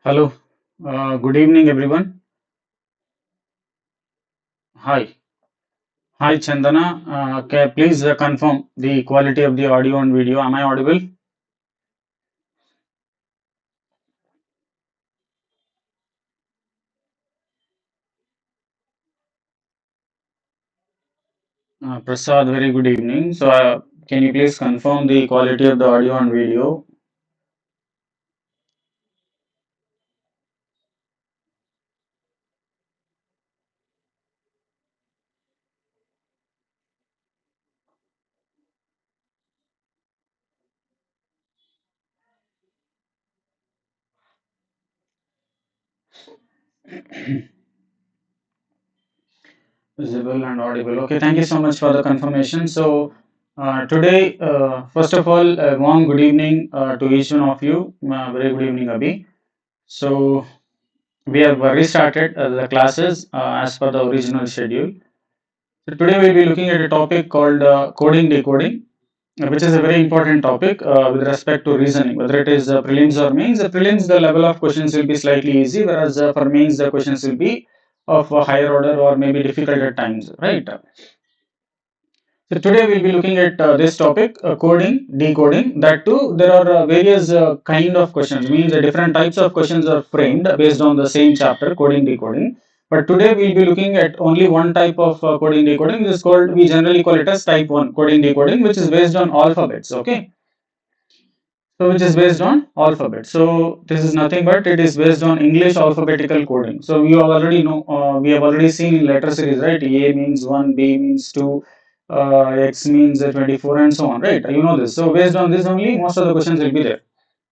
Hello, good evening, everyone. Hi, hi, Chandana. Please confirm the quality of the audio and video. Am I audible? Prasad, very good evening. Can you please confirm the quality of the audio and video? Visible and audible. Okay, thank you so much for the confirmation. Today, first of all, a warm good evening to each one of you. Very good evening, Abhi. So, we have restarted the classes as per the original schedule. So today we'll be looking at a topic called coding decoding, which is a very important topic with respect to reasoning, whether it is prelims or mains. The prelims, the level of questions will be slightly easy, whereas for mains, the questions will be of a higher order or maybe difficult at times, right? So today we'll be looking at this topic, coding, decoding. That too, there are various kind of questions. Means different types of questions are framed based on the same chapter, coding, decoding. But today we'll be looking at only one type of coding, decoding. This is called, we generally call it as type 1 coding, decoding, which is based on alphabets. Okay. So which is based on alphabet. So this is nothing but it is based on English alphabetical coding. So you already know, we have already seen in letter series, right? A means 1, B means 2, X means 24 and so on, right? You know this. So based on this only, most of the questions will be there.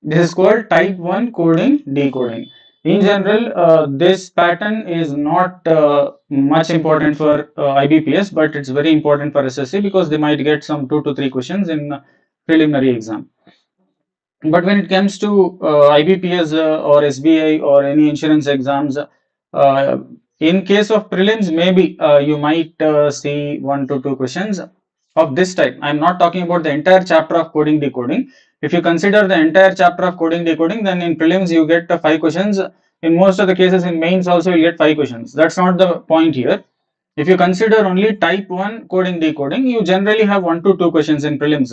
This is called type 1 coding decoding. In general, this pattern is not much important for IBPS, but it's very important for SSC because they might get some 2 to 3 questions in preliminary exam. But when it comes to IBPS or SBI or any insurance exams, in case of prelims, maybe you might see 1 to 2 questions of this type. I'm not talking about the entire chapter of coding decoding. If you consider the entire chapter of coding decoding, then in prelims you get 5 questions. In most of the cases, in mains also you get 5 questions. That's not the point here. If you consider only type 1 coding decoding, you generally have 1 to 2 questions in prelims.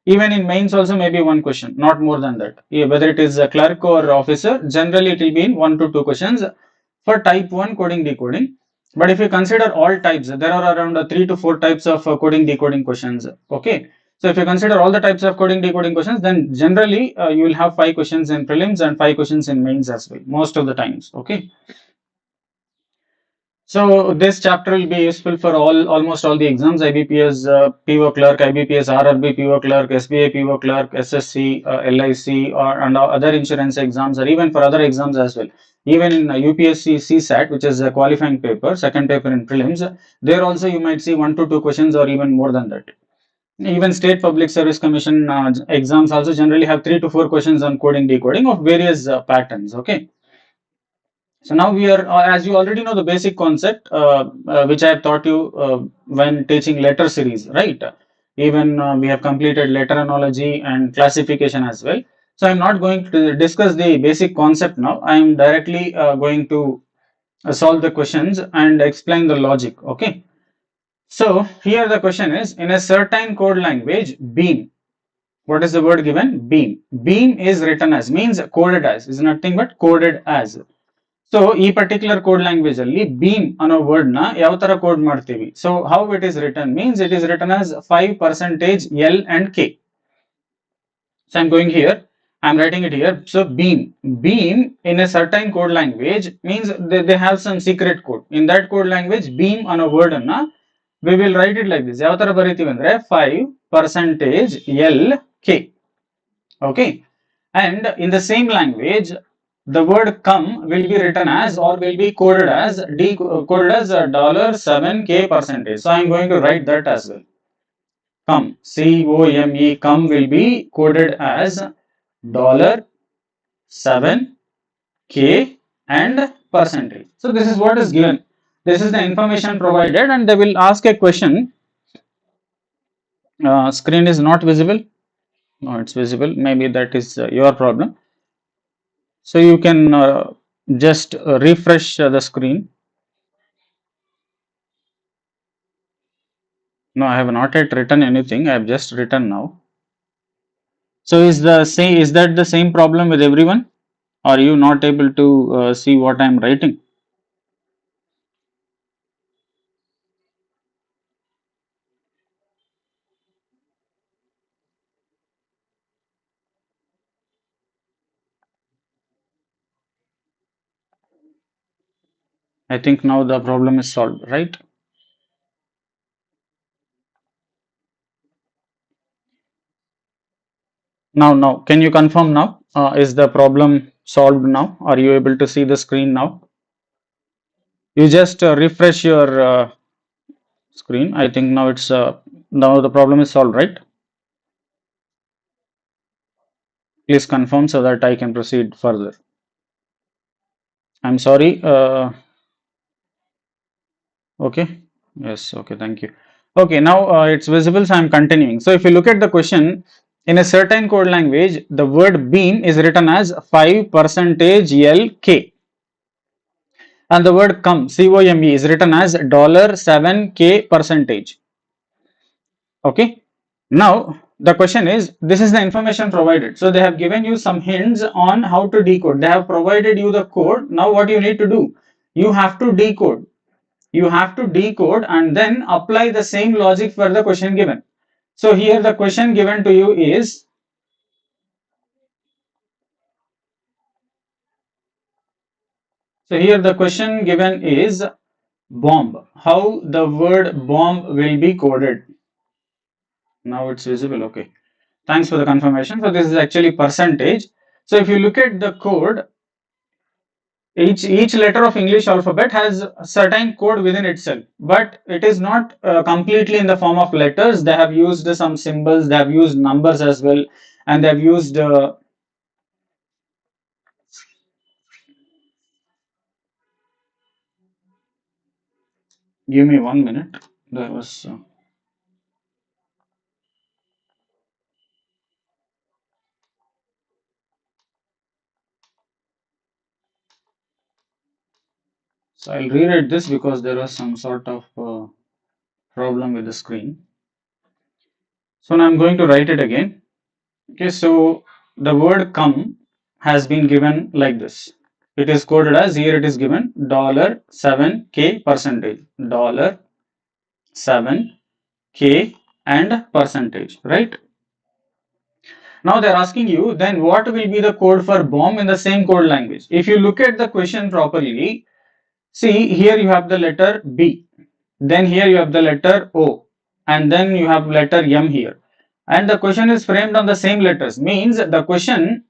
Even in mains also maybe 1 question, not more than that. Whether it is a clerk or officer, generally it will be in 1 to 2 questions for type 1 coding decoding. But if you consider all types, there are around 3 to 4 types of coding decoding questions. Okay. So if you consider all the types of coding decoding questions, then generally you will have 5 questions in prelims and 5 questions in mains as well, most of the times. Okay. So this chapter will be useful for almost all the exams: IBPS PO Clerk, IBPS RRB PO Clerk, SBI PO Clerk, SSC, LIC, or and other insurance exams, or even for other exams as well. Even in UPSC CSAT, which is a qualifying paper, second paper in prelims, there also you might see 1 to 2 questions or even more than that. Even State Public Service Commission exams also generally have 3 to 4 questions on coding decoding of various patterns. Okay. So now we are, as you already know, the basic concept which I have taught you when teaching letter series, right? Even we have completed letter analogy and classification as well. So I'm not going to discuss the basic concept now. I am directly going to solve the questions and explain the logic. Okay. So here the question is, in a certain code language, beam. What is the word given? Beam. Beam is written as, means coded as, is nothing but coded as. So ಈ particular code language ಅಲ್ಲಿ beam ಅನ್ನೋ word ನ ಯಾವ ತರ code ಮಾಡ್ತೀವಿ? So how it is written means it is written as 5% L and K. So I'm going here, I'm writing it here. So beam in a certain code language means they have some secret code. In that code language, beam ಅನ್ನೋ word ಅನ್ನ we will write it like this. ಯಾವ ತರ ಬರೀತೀವಿ ಅಂದ್ರೆ 5% L K. Okay. And in the same language, the word come will be written as or will be coded as decoded as $7K percentage. So I am going to write that as well. Come, COME, come will be coded as $7K and percentage. So this is what is given. This is the information provided, and they will ask a question. Screen is not visible. No, it's visible. Maybe that is your problem. So you can just refresh the screen. No, I have not yet written anything. I have just written now. So is that the same problem with everyone? Are you not able to see what I am writing? I think now the problem is solved, right? Now, can you confirm now? Is the problem solved now? Are you able to see the screen now? You just refresh your screen. I think now it's now the problem is solved, right? Please confirm so that I can proceed further. I'm sorry. Okay. Yes. Okay. Thank you. Okay. Now it's visible. So I'm continuing. So if you look at the question, in a certain code language, the word beam is written as 5% LK, and the word come, COME, is written as $7K percentage. Okay. Now the question is, this is the information provided. So they have given you some hints on how to decode. They have provided you the code. Now what you need to do? You have to decode. You have to decode and then apply the same logic for the question given. So here the question given to you is, so here the question given is bomb. How the word bomb will be coded. Now it's visible. Okay. Thanks for the confirmation. So this is actually percentage. So if you look at the code, each letter of English alphabet has a certain code within itself, but it is not completely in the form of letters. They have used some symbols, they have used numbers as well, and they have used give me 1 minute. There was so I'll rewrite this because there was some sort of problem with the screen. So now I'm going to write it again. Okay, so the word come has been given like this. It is coded as, here it is given $7K percentage, $7K and percentage, right? Now they're asking you, then what will be the code for bomb in the same code language? If you look at the question properly, see here you have the letter B, then here you have the letter O, and then you have letter M here. And the question is framed on the same letters, means the question,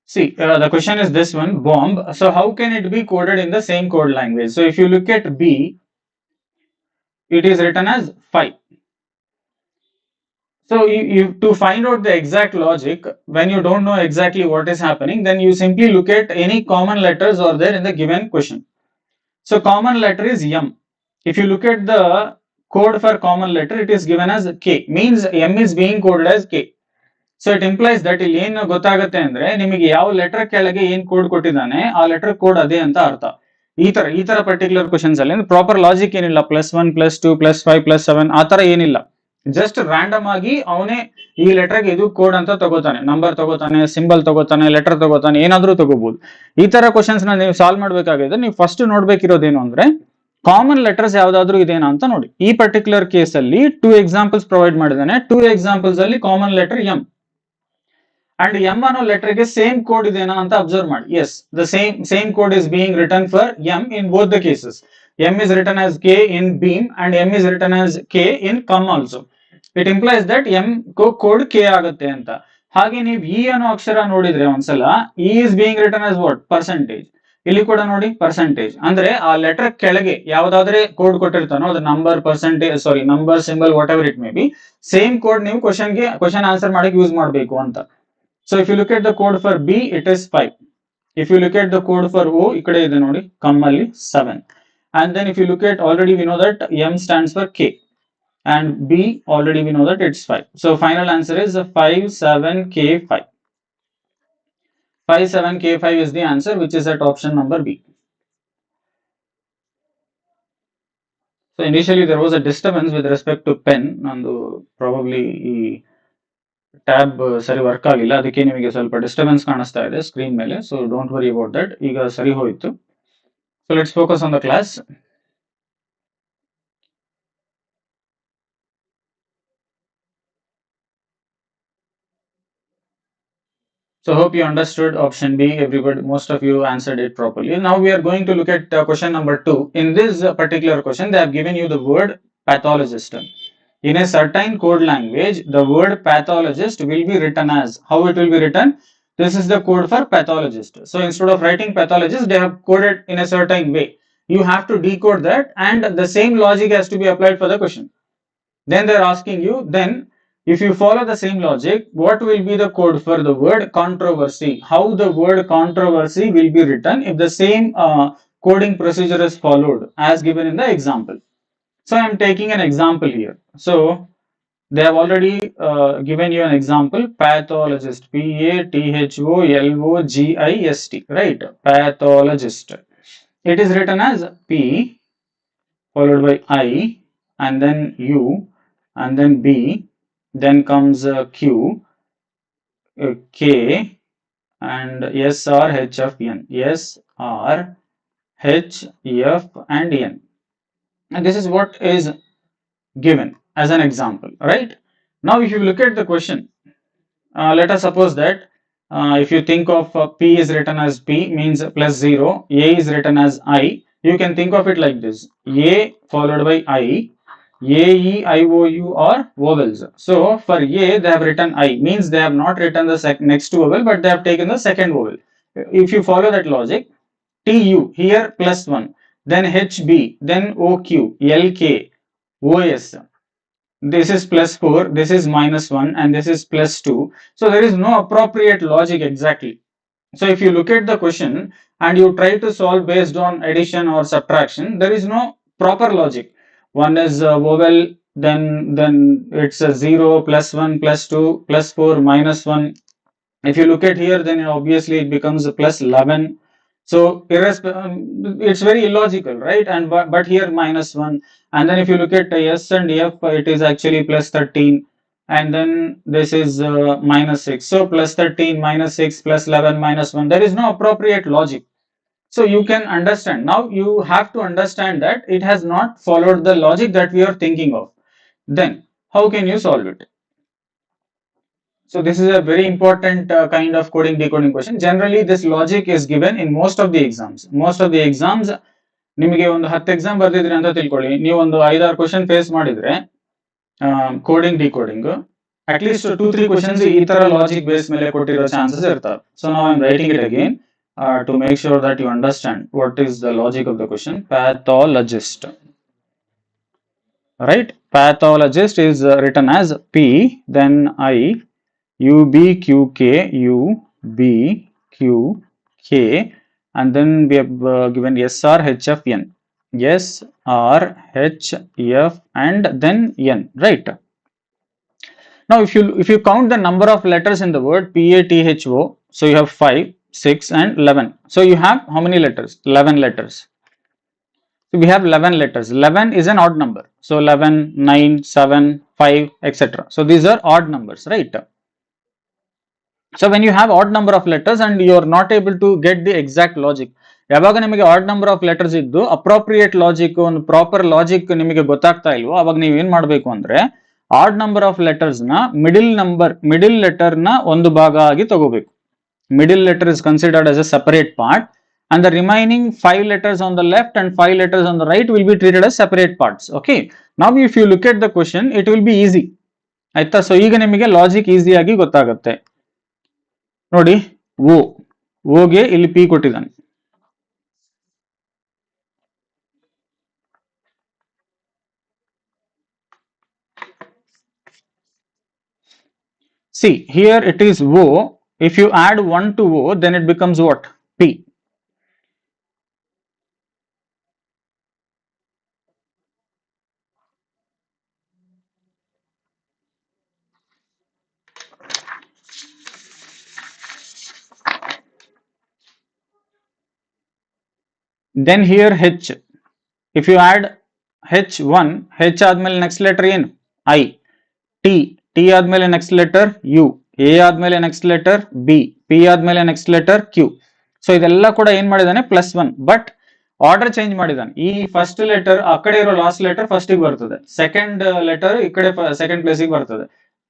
see, the question is this one, bomb. So how can it be coded in the same code language? So if you look at B, it is written as 5. So to find out the exact logic, when you don't know exactly what is happening, then you simply look at any common letters are there in the given question. So common letter is M. If you look at the code for common letter, it is given as K, means M is being coded as K. So it implies that ಇಲ್ಲಿ ಏನು ಗೊತ್ತಾಗುತ್ತೆ ಅಂದ್ರೆ ನಿಮಗೆ ಯಾವ letter ಕೆಳಗೆ ಏನ್ code ಕೊಟ್ಟಿದ್ದಾನೆ ಆ ಲೆಟರ್ ಕೋಡ್ ಅದೇ ಅಂತ ಅರ್ಥ. ಈ ತರ ಪರ್ಟಿಕ್ಯುಲರ್ ಕ್ವಶನ್ಸ್ ಅಲ್ಲಿ ಪ್ರಾಪರ್ ಲಾಜಿಕ್ ಏನಿಲ್ಲ, +1 +2 +5 +7 ಆ ತರ ಏನಿಲ್ಲ. ಜಸ್ಟ್ ರ್ಯಾಂಡಮ್ ಆಗಿ ಅವನೇ ಈ ಲೆಟರ್ಗೆ ಇದು ಕೋಡ್ ಅಂತ ತಗೋತಾನೆ, ನಂಬರ್ ತಗೋತಾನೆ, ಸಿಂಬಲ್ ತಗೋತಾನೆ, ಲೆಟರ್ ತಗೋತಾನೆ, ಏನಾದ್ರೂ ತಗೋಬಹುದು. ಈ ತರ ಕ್ವಶನ್ಸ್ ನ ನೀವು ಸಾಲ್ವ್ ಮಾಡ್ಬೇಕಾಗಿದ್ರೆ ನೀವು ಫಸ್ಟ್ ನೋಡ್ಬೇಕಿರೋದೇನು ಅಂದ್ರೆ ಕಾಮನ್ ಲೆಟರ್ಸ್ ಯಾವ್ದಾದ್ರು ಇದೇನಾ ಅಂತ ನೋಡಿ. ಈ ಪರ್ಟಿಕ್ಯುಲರ್ ಕೇಸ್ ಅಲ್ಲಿ 2 ಎಕ್ಸಾಂಪಲ್ಸ್ ಪ್ರೊವೈಡ್ ಮಾಡಿದ್ದಾನೆ. 2 ಎಕ್ಸಾಂಪಲ್ಸ್ ಅಲ್ಲಿ common letter M and M ಅನ್ನೋ ಲೆಟರ್ ಗೆ ಸೇಮ್ ಕೋಡ್ ಇದೆನಾ ಅಂತ ಅಬ್ಸರ್ವ್ ಮಾಡಿ. Yes, the same code is being return for M in both the cases. M is written as K in beam and M is written as K in come also. It implies that M code K ಆಗುತ್ತೆ ಅಂತ. ಹಾಗೆ ನೀವು E ಅನ್ನೋ ಅಕ್ಷರ ನೋಡಿದ್ರೆ ಒಂದ್ಸಲ E is being written as what? Percentage. ಇಲ್ಲಿ ಕೂಡ ನೋಡಿ ಪರ್ಸೆಂಟೇಜ್, ಅಂದ್ರೆ ಆ ಲೆಟರ್ ಕೆಳಗೆ ಯಾವ್ದಾದ್ರೆ ಕೋಡ್ ಕೊಟ್ಟಿರ್ತಾನೋ ಅದು number, percentage, sorry number, symbol, whatever it may be, same code ನೀವು ಕ್ವಶನ್ ಆನ್ಸರ್ ಮಾಡಕ್ಕೆ ಯೂಸ್ ಮಾಡಬೇಕು ಅಂತ. So if you look at the code for B, it is 5. If you look at the code for O, ikkade ide nodi kammalli 7. And then if you look at, already we know that M stands for K, and B already we know that it's 5. So final answer is 5 7 K 5. 5 7 K 5 is the answer, which is at option number B. So initially there was a disturbance with respect to pen, nandu probably tab ಸರಿ work ಆಗಿಲ್ಲ, ಅದಕ್ಕೆ ನಿಮಗೆ ಸ್ವಲ್ಪ disturbance ಕಾಣಿಸ್ತಾ ಇದೆ screen ಮೇಲೆ. So don't worry about that, ಈಗ ಸರಿ ಹೋಯಿತು. So let's focus on the class. So hope you understood option B. Everybody, most of you answered it properly. Now we are going to look at question number 2. In this particular question, they have given you the word pathologist. In a certain code language, the word pathologist will be written as, how it will be written? This is the code for pathologist. So instead of writing pathologist, they have coded in a certain way. You have to decode that, and the same logic has to be applied for the question. Then they are asking you, then if you follow the same logic, what will be the code for the word controversy? How the word controversy will be written if the same coding procedure is followed as given in the example. So I am taking an example here. So they have already given you an example, pathologist, Pathologist, right? Pathologist. It is written as P followed by I, and then U, and then B, then comes Q, K, and S, R, H, F, N. S, R, H, F, and N. And this is what is given as an example, right? Now if you look at the question, let us suppose that if you think of P is written as P, means plus 0, A is written as I, you can think of it like this: A followed by I, A, E, I, O, U are vowels. So for A they have written I, means they have not written the next vowel, but they have taken the second vowel. If you follow that logic, T, U, here plus 1, then H, B, then O, Q, L, K, O, S. This is plus 4, this is minus 1, and this is plus 2. So there is no appropriate logic exactly. So if you look at the question and you try to solve based on addition or subtraction, there is no proper logic. One is vowel, then it's a 0, plus 1, plus 2, plus 4, minus 1. If you look at here, then obviously it becomes plus 11. So it's very illogical, right? And but here minus 1, and then if you look at S and F, it is actually plus 13, and then this is minus 6. So plus 13 minus 6 plus 11 minus 1, there is no appropriate logic. So you can understand, now you have to understand that it has not followed the logic that we are thinking of. Then how can you solve it? So this is a very important kind of coding decoding question. Generally this logic is given in most of the exams. Most of the exams, ನಿಮಗೆ ಒಂದು 10 exam ಬರ್ದಿದ್ರಿ ಅಂತ ತಿಳ್ಕೊಳ್ಳಿ, ನೀವು ಒಂದು 5-6 question face ಮಾಡಿದ್ರೆ coding decoding, at least 2-3 questions ಈ ತರ logic base ಮೇಲೆ ಕೊಟ್ಟಿರೋ ಚಾನ್ಸಸ್ ಇರ್ತವೆ. ಸೊ ನಾವು I am writing it again to make sure that you understand what is the logic of the question. Pathologist, right? Pathologist is written as P, then I, U, B, Q, K, U, B, Q, K, and then we have given S, R, H, F, N. S, R, H, F, and then N, right? Now if you count the number of letters in the word P, A, T, H, O, so you have 5, 6, and 11. So you have how many letters? 11 letters. So we have 11 letters. 11 is an odd number. So 11, 9, 7, 5, etc. So these are odd numbers, right? So when you have odd number of letters and you are not able to get the exact logic, ಯಾವಾಗ ನಿಮಗೆ odd number of letters ಇದ್ದು appropriate logic, ಒಂದು proper logic ನಿಮಗೆ ಗೊತ್ತಾಗ್ತಾ ಇಲ್ವೋ, ಅವಾಗ ನೀವು ಏನ್ ಮಾಡಬೇಕು ಅಂದ್ರೆ ಆಡ್ ನಂಬರ್ ಆಫ್ ಲೆಟರ್ಸ್ ನ ಮಿಡಿಲ್ ಲೆಟರ್ ನ ಒಂದು ಭಾಗ ಆಗಿ ತಗೋಬೇಕು. Middle letter is considered as a separate part, and the remaining 5 letters on the left and 5 letters on the right will be treated as separate parts. Okay, now if you look at the question, it will be easy ಆಯ್ತಾ. So ಈಗ ನಿಮಗೆ logic ಈಸಿಯಾಗಿ ಗೊತ್ತಾಗುತ್ತೆ ನೋಡಿ. ಓ ಗೆ ಇಲ್ಲಿ P ಕೊಟ್ಟಿದ್ದಾನೆ, See, here it is O. If you add 1 to O, then it becomes what? P. Then here H. If you add H1, H ಆದ್ಮೇಲೆ next letter ಏನು? I. T. T ಆದ್ಮೇಲೆ next letter U. A ಆದ್ಮೇಲೆ next letter B. P ಆದ್ಮೇಲೆ next letter Q. So ಇದೆಲ್ಲ ಕೂಡ ಏನ್ ಮಾಡಿದಾನೆ +1, but order change ಮಾಡಿದಾನೆ. ಈ ಫಸ್ಟ್ ಲೆಟರ್ ಆ ಕಡೆ ಇರೋ ಲಾಸ್ಟ್ ಲೆಟರ್ ಫಸ್ಟ್ ಗೆ ಬರ್ತದೆ, ಸೆಕೆಂಡ್ ಲೆಟರ್ ಈ ಕಡೆ ಸೆಕೆಂಡ್ ಪ್ಲೇಸ್ ಗೆ ಬರ್ತದೆ,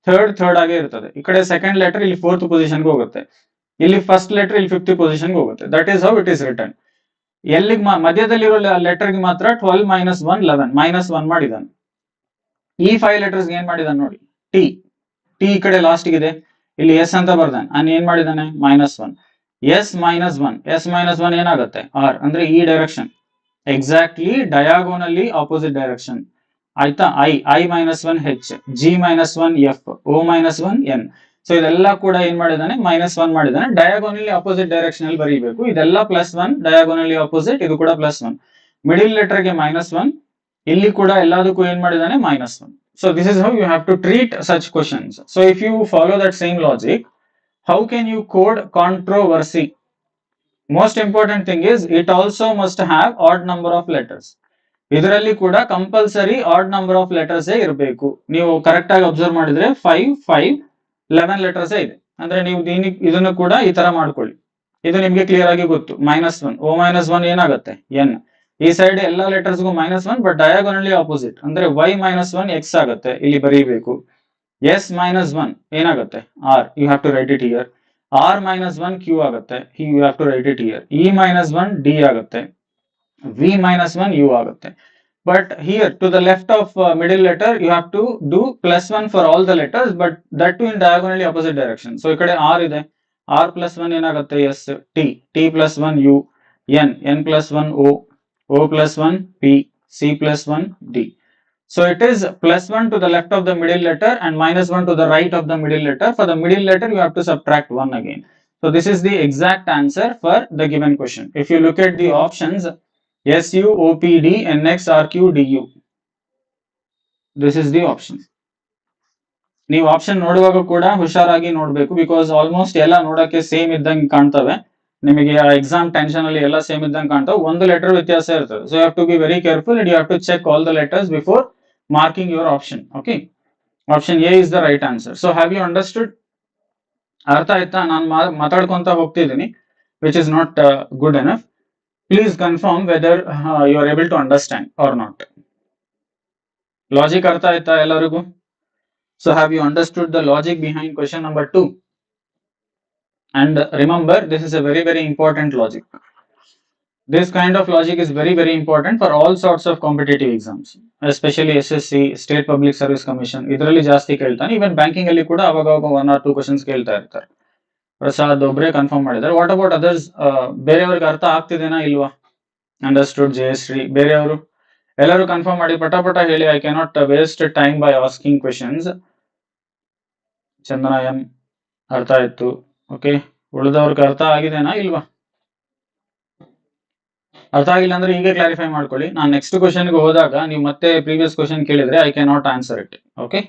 ಥರ್ಡ್ ಆಗೇ ಇರ್ತದೆ. ಈ ಕಡೆ ಸೆಕೆಂಡ್ ಲೆಟರ್ ಇಲ್ಲಿ 4th ಪೊಸಿಷನ್ಗೆ ಹೋಗುತ್ತೆ, ಇಲ್ಲಿ ಫಸ್ಟ್ ಲೆಟರ್ ಇಲ್ಲಿ 5th ಪೊಸಿಷನ್ಗೆ ಹೋಗುತ್ತೆ. That is how it is return. ಎಲ್ಲಿಗೆ ಮಧ್ಯದಲ್ಲಿರೋ ಲೆಟರ್ಗೆ ಮಾತ್ರ 12 - 1 11 -1 ಮಾಡಿದಾನೆ. ಈ 5 ಲೆಟರ್ಸ್ ಏನ್ ಮಾಡಿದಾನೆ ನೋಡಿ, ಟಿ. ಟಿ ಈ ಕಡೆ ಲಾಸ್ಟ್ ಇದೆ, ಇಲ್ಲಿ ಎಸ್ ಅಂತ ಬರ್ದಾನೆ, ಅನ್ ಏನ್ ಮಾಡಿದಾನೆ -1. ಎಸ್ -1 ಏನಾಗುತ್ತೆ ಆರ್, ಅಂದ್ರೆ ಈ direction exactly diagonally opposite direction ಆಯ್ತಾ. I -1 H, G -1 F, O -1 N. So ಇದೆಲ್ಲ ಕೂಡ ಏನ್ ಮಾಡಿದಾನೆ -1 ಮಾಡಿದಾನೆ. ಡಯಾಗೋನಲಿ ಆಪೋಸಿಟ್ ಡೈರೆಕ್ಷನ್ ಅಲ್ಲಿ ಬರೀಬೇಕು. ಇದೆಲ್ಲ +1, ಡಯಾಗೋನಲಿ ಆಪೋಸಿಟ್, ಇದು ಕೂಡ +1. ಮಿಡಿಲ್ ಲೆಟರ್ ಗೆ -1, ಇಲ್ಲಿ ಕೂಡ ಎಲ್ಲದಕ್ಕೂ ಏನ್ ಮಾಡಿದಾನೆ -1. So this is how you have to treat such questions. So if you follow that same logic, how can you code controversy? Most important thing is it also must have odd number of letters. ಇದರಲ್ಲಿ ಕೂಡ compulsory odd number of letters ಇರಬೇಕು. ನೀವು correct ಆಗಿ observe ಮಾಡಿದ್ರೆ 5 5 11 letters ಇದೆ. ಅಂದ್ರೆ ನೀವು ಇದನ್ನು ಕೂಡ ಈ ತರ ಮಾಡ್ಕೊಳ್ಳಿ, ಇದು ನಿಮ್ಗೆ ಕ್ಲಿಯರ್ ಆಗಿ ಗೊತ್ತು. -1, O -1 ಏನಾಗುತ್ತೆ ಎನ್. ಈ ಸೈಡ್ ಎಲ್ಲಾ ಲೆಟರ್ಸ್ಗೂ -1, ಬಟ್ ಡಯಾಗೋನಲಿ ಆಪೋಸಿಟ್, ಅಂದ್ರೆ Y -1 X ಆಗುತ್ತೆ, ಇಲ್ಲಿ ಬರೀಬೇಕು. S -1 ಏನಾಗುತ್ತೆ R, you have to write it here. R -1 Q ಆಗುತ್ತೆ, you have to write it here. E -1 D ಆಗುತ್ತೆ, V -1 U ಆಗುತ್ತೆ. But here to the left of middle letter you have to do +1 for all the letters, but that too in diagonally opposite direction. So ಈ ಕಡೆ R ಇದೆ, R +1 ಏನಾಗುತ್ತೆ S, T, T +1 U, N +1 O, O +1 P, C +1 D. So it is +1 to the left of the middle letter and -1 to the right of the middle letter. For the middle letter you have to subtract 1 again. So this is the exact answer for the given question. If you look at the options, SU, OPD, NX, RQ, DU. This is the option. ನೀವು option ನೋಡುವಾಗ ಕೂಡ ಹುಷಾರಾಗಿ ನೋಡಬೇಕು, because almost ಎಲ್ಲ ನೋಡಕ್ಕೆ same ಇದ್ದಂಗೆ ಕಾಣ್ತವೆ. ನಿಮಗೆ ಎಕ್ಸಾಮ್ ಟೆನ್ಷನ್ ಅಲ್ಲಿ ಎಲ್ಲ ಸೇಮ್ ಇದ್ದಂಗೆ ಕಾಣ್ತವೆ, ಒಂದು ಲೆಟರ್ ವ್ಯತ್ಯಾಸ ಇರ್ತದೆ. So you have to be very careful and you have to check all the letters before marking your option. Okay, option A is the right answer. So have you understood? ಅರ್ಥ ಆಯ್ತಾ? ನಾನು ಮಾತಾಡ್ಕೊಂತ ಹೋಗ್ತಿದ್ದೀನಿ, which is not good enough. Please confirm whether you are able to understand or not. Logic artha aita ellarigu? So have you understood the logic behind question number 2? And remember, this is a very important logic. This kind of logic is very important for all sorts of competitive exams, especially SSC, State Public Service Commission. Idralli ಜಾಸ್ತಿ ಕೇಳ್ತಾನೆ. Even banking ಅಲ್ಲಿ ಕೂಡ ಅವಾಗ 1 or 2 questions ಕೇಳ್ತಾ ಇರ್ತಾರೆ. ಪ್ರಸಾದ್ ಒಬ್ರೇ confirm ಮಾಡಿದ್ದಾರೆ. What about others? ಬೇರೆಯವ್ರಿಗೆ ಅರ್ಥ ಆಗ್ತಿದೆನಾ ಇಲ್ವಾ? ಅಂಡರ್ಸ್ಟುಡ್ ಜಯಶ್ರೀ. ಬೇರೆಯವರು ಎಲ್ಲರೂ ಕನ್ಫರ್ಮ್ ಮಾಡಿ ಪಟ ಹೇಳಿ. I cannot waste time by asking questions. Chandana M ಅರ್ಥ ಆಯ್ತು. ಓಕೆ, ಉಳಿದವ್ರಿಗೆ ಅರ್ಥ ಆಗಿದೆನಾ ಇಲ್ವಾ? ಅರ್ಥ ಆಗಿಲ್ಲ ಅಂದ್ರೆ ಈಗ ಕ್ಲಾರಿಫೈ ಮಾಡ್ಕೊಳ್ಳಿ. ನಾನು ನೆಕ್ಸ್ಟ್ ಕ್ವೆಶನ್ಗೆ ಹೋದಾಗ ನೀವು ಮತ್ತೆ ಪ್ರೀವಿಯಸ್ ಕ್ವೆಶನ್ ಕೇಳಿದ್ರೆ I can not answer it. Okay,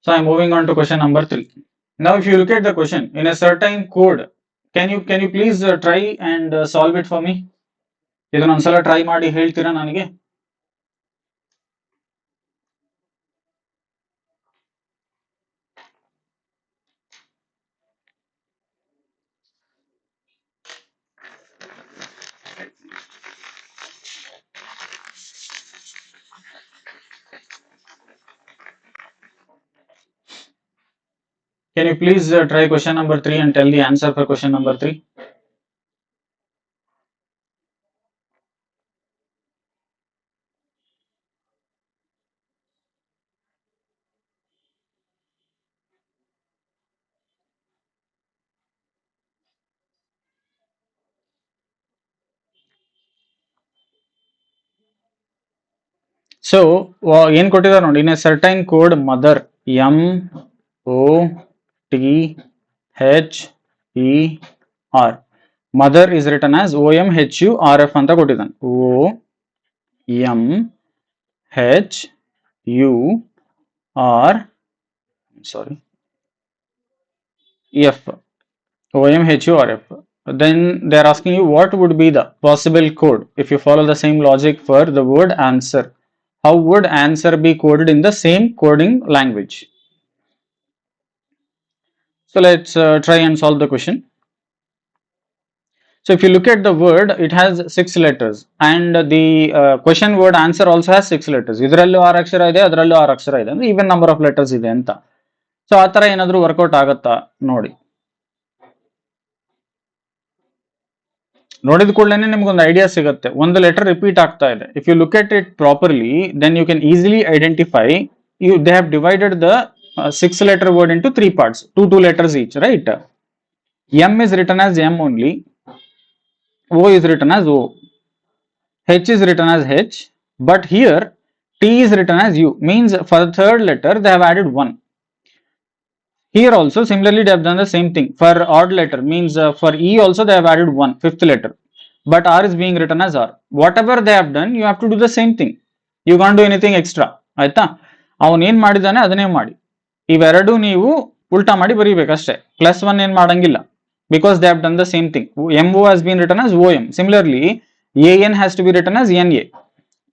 so I moving on to question number 3. Now if you look at the question in a certain code, can you please try and solve it for me? ಇದನ್ನ ಒಂದ್ಸಲ try ಮಾಡಿ ಹೇಳ್ತೀರಾ ನನಗೆ? Can you please try question number 3 and tell the answer for question number 3? So ಏನ್ ಕೊಟ್ಟಿದ್ದಾರೆ ನೋಡಿ, in a certain code mother MOTHER T H E R. Mother is written as O M H U R F anta kottidane. O M H U R, sorry, F. O M H U R F. Then they are asking you what would be the possible code if you follow the same logic for the word answer. How would answer be coded in the same coding language? So let's try and solve the question. So if you look at the word, it has 6 letters, and the question word answer also has 6 letters. ಇದರಲ್ಲೂ 6 ಅಕ್ಷರ ಇದೆ, ಅದರಲ್ಲೂ 6 ಅಕ್ಷರ ಇದೆ, ಅಂದ್ರೆ even number of letters ಇದೆ ಅಂತ. So ಆ ತರ ಏನಾದರೂ ವರ್ಕೌಟ್ ಆಗುತ್ತಾ ನೋಡಿ. ನೋಡಿದ ಕೂಡಲೇ ನಿಮ್ಗೆ ಒಂದು ಐಡಿಯಾ ಸಿಗುತ್ತೆ. ಒಂದು ಲೆಟರ್ ರಿಪೀಟ್ ಆಗ್ತಾ ಇದೆ. If you look at it properly, then you can easily identify. They have divided the 6 letter word into 3 parts, 2 letters each, right? M is written as M only. O is written as O. H is written as H. But here T is written as U. Means for the third letter they have added 1. Here also similarly they have done the same thing. For odd letter, means for E also they have added 1, fifth letter. But R is being written as R. Whatever they have done, you have to do the same thing. You can't do anything extra. ಆಯ್ತಾ? ಅವನು ಏನು ಮಾಡಿದಾನೆ ಅದನ್ನೇ ಮಾಡಿ. ಇವೆರಡು ನೀವು ಉಲ್ಟಾ ಮಾಡಿ ಬರೀಬೇಕಷ್ಟೇ. +1 ಏನು ಮಾಡಂಗಿಲ್ಲ. Because they have done the same thing. MO has been written as OM. Similarly, AN has to be written as NA.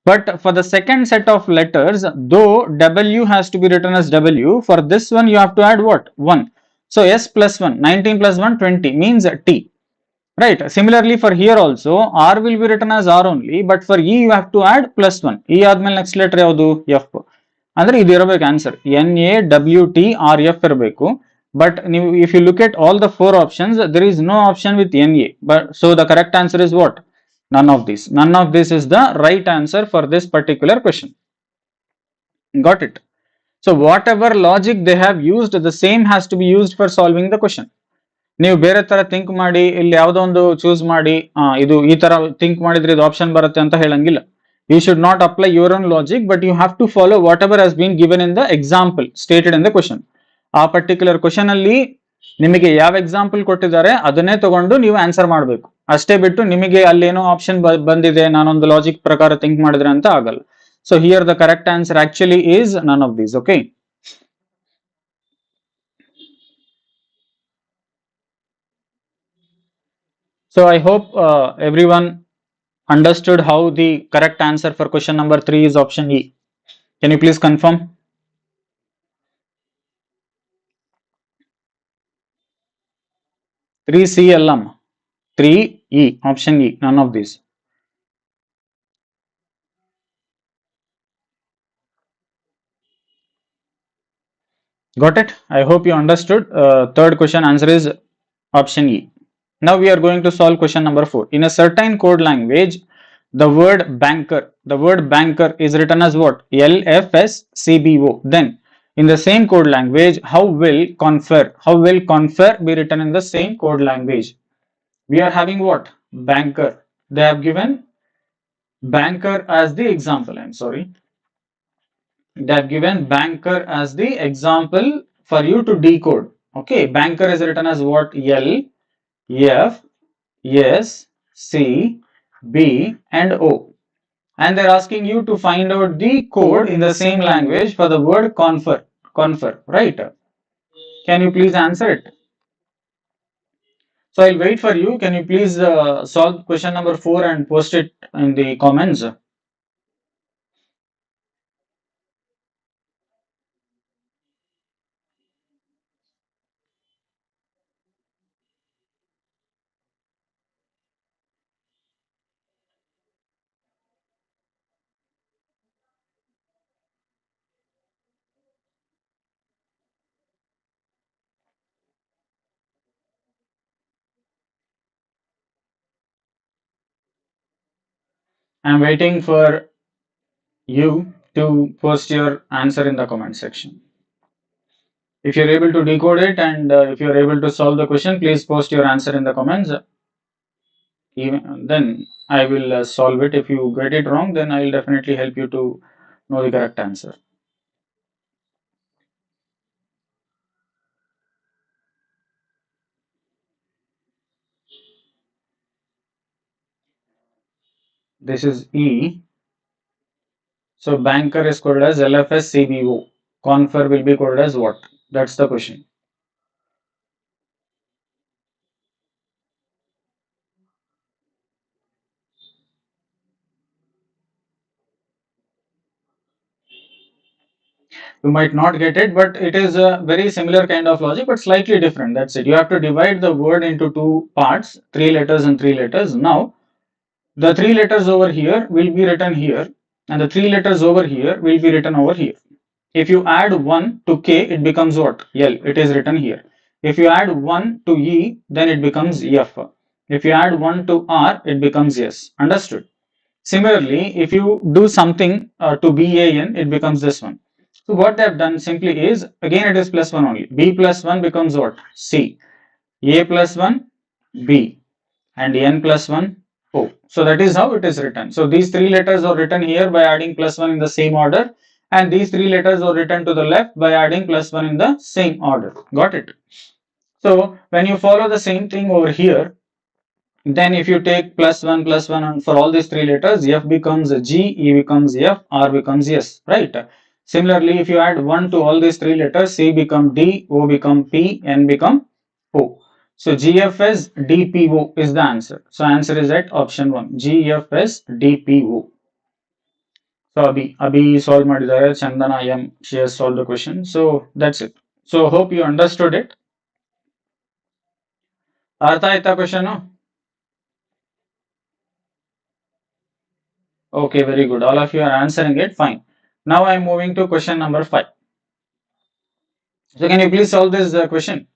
But for the second set of letters, though W has to be written as W, for this one you have to add what? 1. So S plus 1, 19 plus 1, 20 means T. Right. Similarly for here also, R will be written as R only, but for E you have to add +1. E ಆದ್ಮೇಲೆ next letter ಯಾವುದು? F. ಅಂದ್ರೆ ಇದು ಇರಬೇಕು answer. NAWTRF ಇರಬೇಕು. But if you look at all the 4 options, there is no option with NA. But so the correct answer is what? None of this. None of this is the right answer for this particular question. Got it? So whatever logic they have used, the same has to be used for solving the question. ನೀವು ಬೇರೆ ತರ think ಮಾಡಿ ಇಲ್ಲಿ ಯಾವುದೋ ಒಂದು choose ಮಾಡಿ ಇದು ಈ ತರ ಥಿಂಕ್ ಮಾಡಿದ್ರೆ ಇದು ಆಪ್ಷನ್ ಬರುತ್ತೆ ಅಂತ ಹೇಳಂಗಿಲ್ಲ. You should not apply your own logic, but you have to follow whatever has been given in the example stated in the question. ಆ ಪರ್ಟಿಕ್ಯುಲರ್ ಕ್ವಶನ್ ಅಲ್ಲಿ ನಿಮಗೆ ಯಾವ ಎಕ್ಸಾಂಪಲ್ ಕೊಟ್ಟಿದ್ದಾರೆ ಅದನ್ನೇ ತಗೊಂಡು ನೀವು ಆನ್ಸರ್ ಮಾಡಬೇಕು. ಅಷ್ಟೇ ಬಿಟ್ಟು ನಿಮಗೆ ಅಲ್ಲಿ ಏನೋ ಆಪ್ಷನ್ ಬಂದಿದೆ ನಾನೊಂದು ಲಾಜಿಕ್ ಪ್ರಕಾರ ಥಿಂಕ್ ಮಾಡಿದ್ರೆ ಅಂತ ಆಗಲ್ಲ. So here the correct answer actually is none of these. Okay. So I hope everyone understood how the correct answer for question number 3 is option E. Can you please confirm? 3C LM, 3E, option E, none of these. Got it? I hope you understood. Third question answer is option E. Now we are going to solve question number 4. In a certain code language, the word banker is written as what? LFSCBO. Then in the same code language, how will confer be written in the same code language? We are having what? Banker. They have given banker as the example. I'm sorry. They have given banker as the example for you to decode. Okay, banker is written as what? L F S C B and O, and they're asking you to find out the code in the same language for the word confer, right? Can you please answer it? So I'll wait for you. Can you please solve question number 4 and post it in the comments? I'm waiting for you to post your answer in the comment section. If you're able to decode it and if you're able to solve the question, please post your answer in the comments. Then I will solve it. If you get it wrong, then I will definitely help you to know the correct answer. This is E. So banker is coded as LFS CBO. Confer will be coded as what? That's the question. You might not get it, but it is a very similar kind of logic, but slightly different. That's it. You have to divide the word into two parts, three letters and three letters. Now, the three letters over here will be written here, and the three letters over here will be written over here. If you add 1 to K, it becomes what? L. It is written here. If you add 1 to E, then it becomes F. If you add 1 to R, it becomes S. Understood? Similarly, if you do something to BAN, it becomes this one. So what they have done simply is, again it is plus 1 only. B plus 1 becomes what? C. A plus 1, B. And N plus 1, O. So that is how it is written. So these three letters are written here by adding plus 1 in the same order. And these three letters are written to the left by adding plus 1 in the same order. Got it? So when you follow the same thing over here, then if you take plus 1 and for all these three letters, F becomes G, E becomes F, R becomes S, right? Similarly, if you add 1 to all these three letters, C become D, O become P, N become O. So GFS DPO is the answer. So answer is at option 1, GFS DPO. So Abhi solve madidare, Chandana M, she has solved the question. So that's it. So hope you understood it. Artha aita question, no? Okay, very good. All of you are answering it. Fine. Now I am moving to question number 5. So can you please solve this question?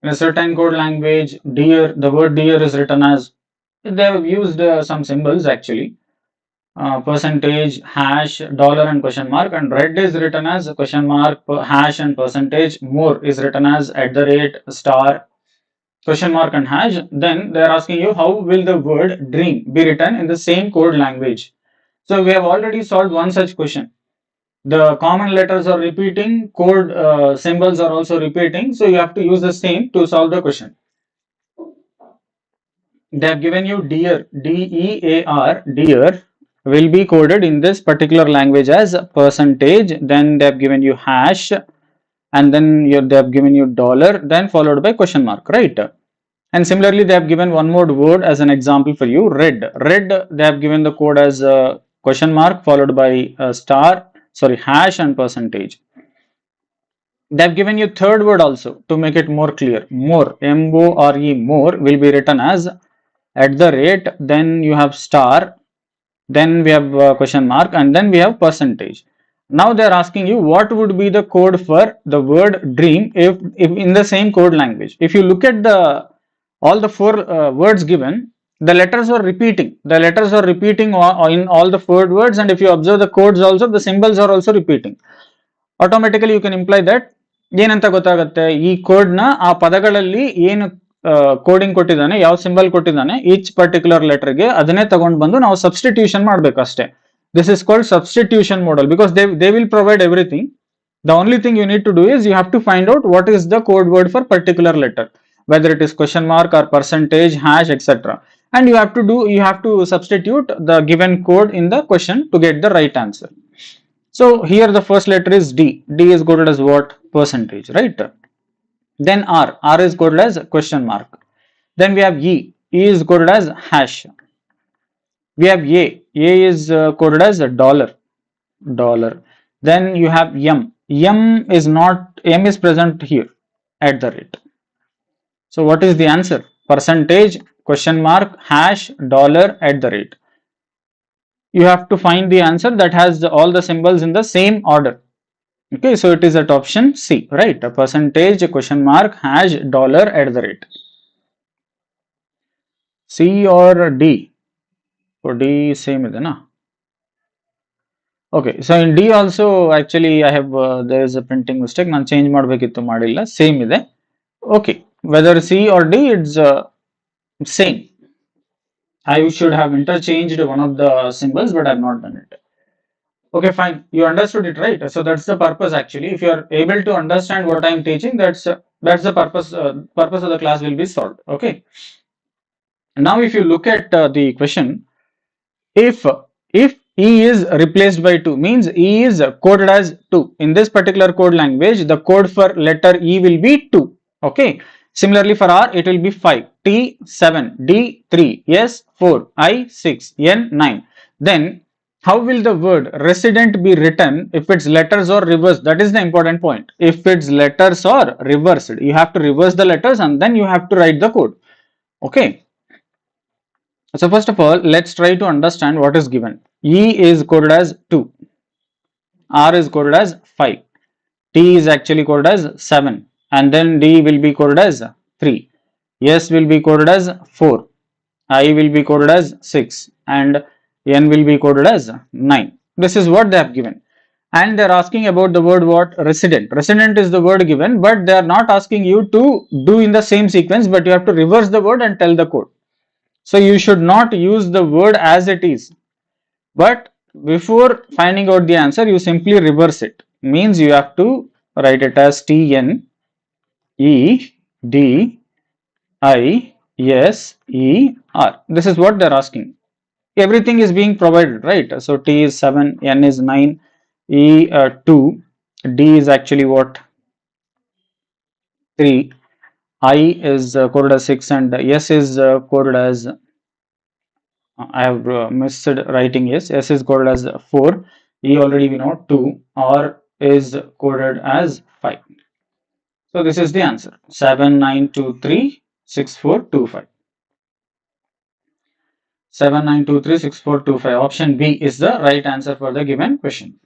In a certain code language, dear, the word dear is written as, they have used some symbols actually. Percentage, hash, dollar and question mark, and red is written as question mark, hash and percentage, more is written as at the rate, star, question mark and hash. Then they are asking you how will the word dream be written in the same code language. So we have already solved one such question. The common letters are repeating, code symbols are also repeating, so you have to use the same to solve the question. They have given you dear, DEAR, dear will be coded in this particular language as percentage, then they have given you hash, and then they have given you dollar, then followed by question mark, right? And similarly, they have given one more word as an example for you, red. Red, they have given the code as question mark followed by star, sorry, hash and percentage. They have given you third word also to make it more clear. More, M-O-R-E, more will be written as at the rate, then you have star, then we have question mark, and then we have percentage. Now they are asking you what would be the code for the word dream if in the same code language. If you look at the all the four words given, the letters are repeating. The letters are repeating in all the four words, and if you observe the codes also, the symbols are also repeating. Automatically you can imply that ಏನಂತ ಗೊತ್ತಾಗುತ್ತೆ ಈ code ನ ಆ ಪದಗಳಲ್ಲಿ ಏನು coding ಕೊಟ್ಟಿದ್ದಾನೆ, ಯಾವ symbol ಕೊಟ್ಟಿದ್ದಾನೆ, ಈಚ್ ಪರ್ಟಿಕ್ಯುಲರ್ ಲೆಟರ್ ಗೆ ಅದನ್ನೇ ತಗೊಂಡು ಬಂದು ನಾವು ಸಬ್ಸ್ಟಿಟ್ಯೂಷನ್ ಮಾಡಬೇಕು ಅಷ್ಟೇ. This is called substitution model because they will provide everything. The only thing you need to do is you have to find out what is the code word for particular letter, whether it is question mark or percentage, hash, etc. And you have to substitute the given code in the question to get the right answer. So here the first letter is D. D is coded as what? Percentage, right? Then R. R is coded as question mark. Then we have E. E is coded as hash. We have A. A is coded as a dollar. Dollar. Then you have M. M is not, M is present here at the rate. So what is the answer? Percentage, question mark, hash, dollar, at the rate. You have to find the answer that has all the symbols in the same order. Okay, so it is at option C, right? A percentage, a question mark, hash, dollar, at the rate. C or D? For D, same is na? Okay, so in D also, actually, I have there is a printing mistake. ನಾನು change ಮಾಡಬೇಕಿತ್ತು ಮಾಡಿಲ್ಲ. Same ಇದೆ. Okay, whether C or D, it's same. I should have interchanged one of the symbols, but I have not done it. Okay, fine. You understood it, right? So that's the purpose actually. If you are able to understand what I am teaching, that's the purpose. Purpose of the class will be solved. Okay. Now, if you look at the question, If E is replaced by 2 means E is coded as 2. In this particular code language, the code for letter E will be 2. Okay. Similarly for R, it will be 5, T 7, D 3, S 4, I 6, N 9. Then how will the word resident be written if its letters are reversed? That is the important point. If its letters are reversed, you have to reverse the letters and then you have to write the code. Okay. So first of all, let's try to understand what is given. E is coded as 2, R is coded as 5, T is actually coded as 7, and then D will be coded as 3, S will be coded as 4, I will be coded as 6, and N will be coded as 9. This is what they have given. And they are asking about the word what? Resident. Resident is the word given, but they are not asking you to do in the same sequence, but you have to reverse the word and tell the code. So you should not use the word as it is. But before finding out the answer, you simply reverse it. Means you have to write it as T N E D I S E R. This is what they are asking. Everything is being provided, right? So T is 7, N is 9, E 2, D is actually what? 3, I is coded as 6, and S is coded as I have missed writing S is coded as 4, E already we know 2, R is coded as 5. So this is the answer 79236425. 79236425. Option B is the right answer for the given question.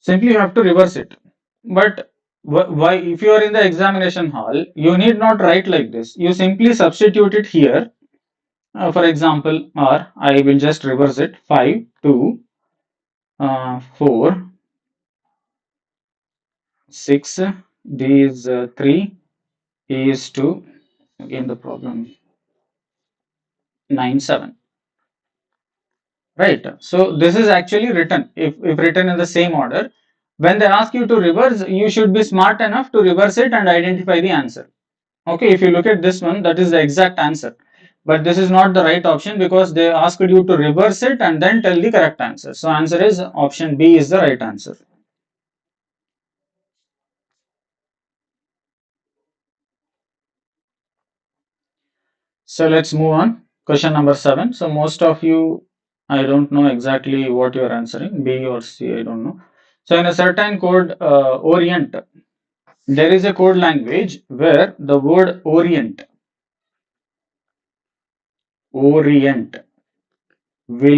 Simply you have to reverse it. But why, if you are in the examination hall, you need not write like this. You simply substitute it here. For example, R, I will just reverse it. 5, 2, 4, 6, D is 3, E is 2, again the problem, 9, 7. Right. So this is actually written, if written in the same order. When they ask you to reverse, you should be smart enough to reverse it and identify the answer. Okay, if you look at this one, that is the exact answer. But this is not the right option because they asked you to reverse it and then tell the correct answer. So answer is option B is the right answer. So let's move on. Question number 7. So most of you, I don't know exactly what you are answering, B or C, I don't know. So in a certain code, orient, there is a code language where the word orient will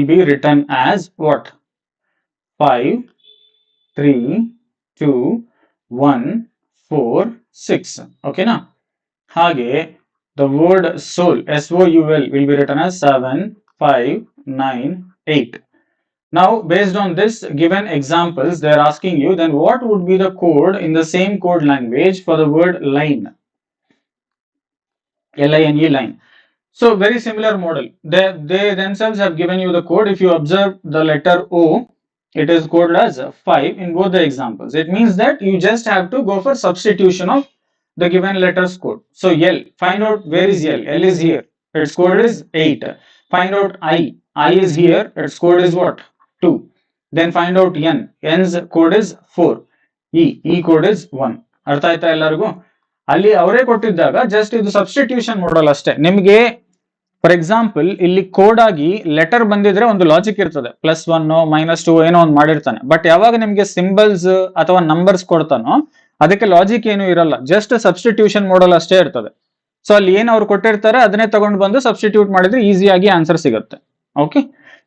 be written as what? 5, 3, 2, 1, 4, 6. Okay now? Hage, the word soul, S-O-U-L, will be written as 7, 5, 9, 8. Now, based on this given examples, they are asking you, then what would be the code in the same code language for the word line? L-I-N-E, line. So, very similar model. They themselves have given you the code. If you observe the letter O, it is coded as 5 in both the examples. It means that you just have to go for substitution of the given letters code. So L, find out where is L. L is here. Its code is 8. Find out I. I is here. Its code is what? 2. Then find out N. N's code is 4. E. E code is 1. ಅರ್ಥ ಆಯ್ತಾ ಎಲ್ಲರಿಗೂ? ಅಲ್ಲಿ ಅವರೇ ಕೊಟ್ಟಿದ್ದಾಗ just ಇದು substitution ಮಾಡಲ್ ಅಷ್ಟೇ. ನಿಮಗೆ for example ಇಲ್ಲಿ code ಆಗಿ ಲೆಟರ್ ಬಂದಿದ್ರೆ ಒಂದು ಲಾಜಿಕ್ ಇರ್ತದೆ, +1 -2 ಏನೋ ಒಂದು ಮಾಡಿರ್ತಾನೆ. ಬಟ್ ಯಾವಾಗ ನಿಮಗೆ ಸಿಂಬಲ್ಸ್ ಅಥವಾ ನಂಬರ್ಸ್ ಕೊಡ್ತಾನೋ ಅದಕ್ಕೆ ಲಾಜಿಕ್ ಏನು ಇರಲ್ಲ, ಜಸ್ಟ್ ಸಬ್ಸ್ಟಿಟ್ಯೂಷನ್ ಮಾಡಲ್ ಅಷ್ಟೇ ಇರ್ತದೆ. ಸೊ ಅಲ್ಲಿ ಏನು ಅವ್ರು ಕೊಟ್ಟಿರ್ತಾರೆ ಅದನ್ನೇ ತಗೊಂಡು ಬಂದು ಸಬ್ಸ್ಟಿಟ್ಯೂಟ್ ಮಾಡಿದ್ರೆ ಈಸಿಯಾಗಿ ಆನ್ಸರ್ ಸಿಗುತ್ತೆ. Okay,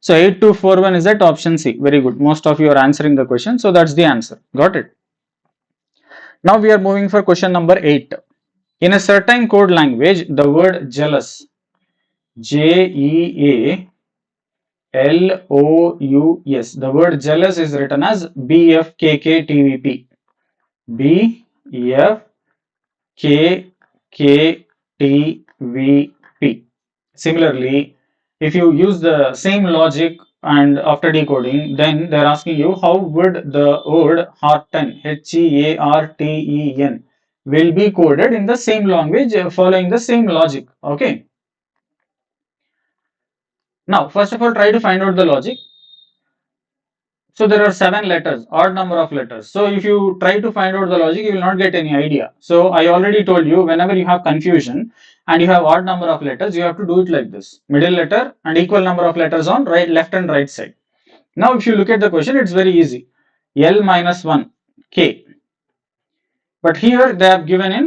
so 8241 is at option C. Very good. Most of you are answering the question, so that's the answer. Got it? Now we are moving for question number 8. In a certain code language, the word jealous, Jealous, the word jealous is written as BFKKTVP. BFKKTVP. Similarly, if you use the same logic and after decoding, then they are asking you how would the word hearten, HEARTEN, will be coded in the same language following the same logic. Okay. Now, first of all, try to find out the logic. So there are 7 letters, odd number of letters. So if you try to find out the logic, you will not get any idea. So I already told you, whenever you have confusion and you have odd number of letters, you have to do it like this: middle letter and equal number of letters on right, left and right side. Now if you look at the question, it's very easy. L minus 1 K. But here they have given in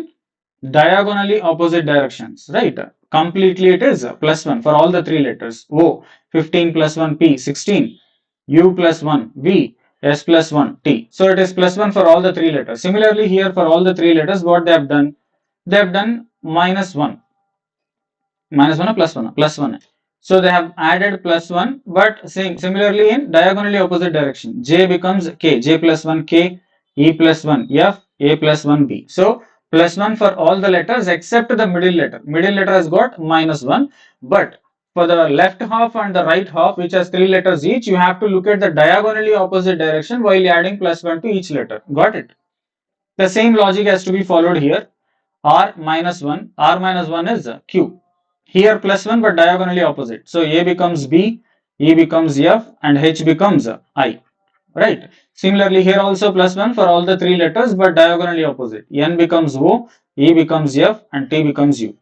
diagonally opposite directions, right? Completely it is plus 1 for all the 3 letters. O 15 plus 1 P 16, U plus 1 V, S plus 1 T. So it is plus 1 for all the 3 letters. Similarly here for all the 3 letters, what they have done? They have done minus 1. Minus 1 or plus 1? Plus 1. So they have added plus 1, but similarly in diagonally opposite direction. J becomes K, J plus 1 K, E plus 1 F, A plus 1 B. So plus 1 for all the letters except the middle letter. Middle letter has got minus 1, but for the left half and the right half, which has 3 letters each, you have to look at the diagonally opposite direction while adding plus 1 to each letter. Got it? The same logic has to be followed here. R minus 1, R minus 1 is Q. Here plus 1 but diagonally opposite. So A becomes B, E becomes F and H becomes I. Right. Similarly here also plus 1 for all the 3 letters but diagonally opposite. N becomes O, E becomes F and T becomes U.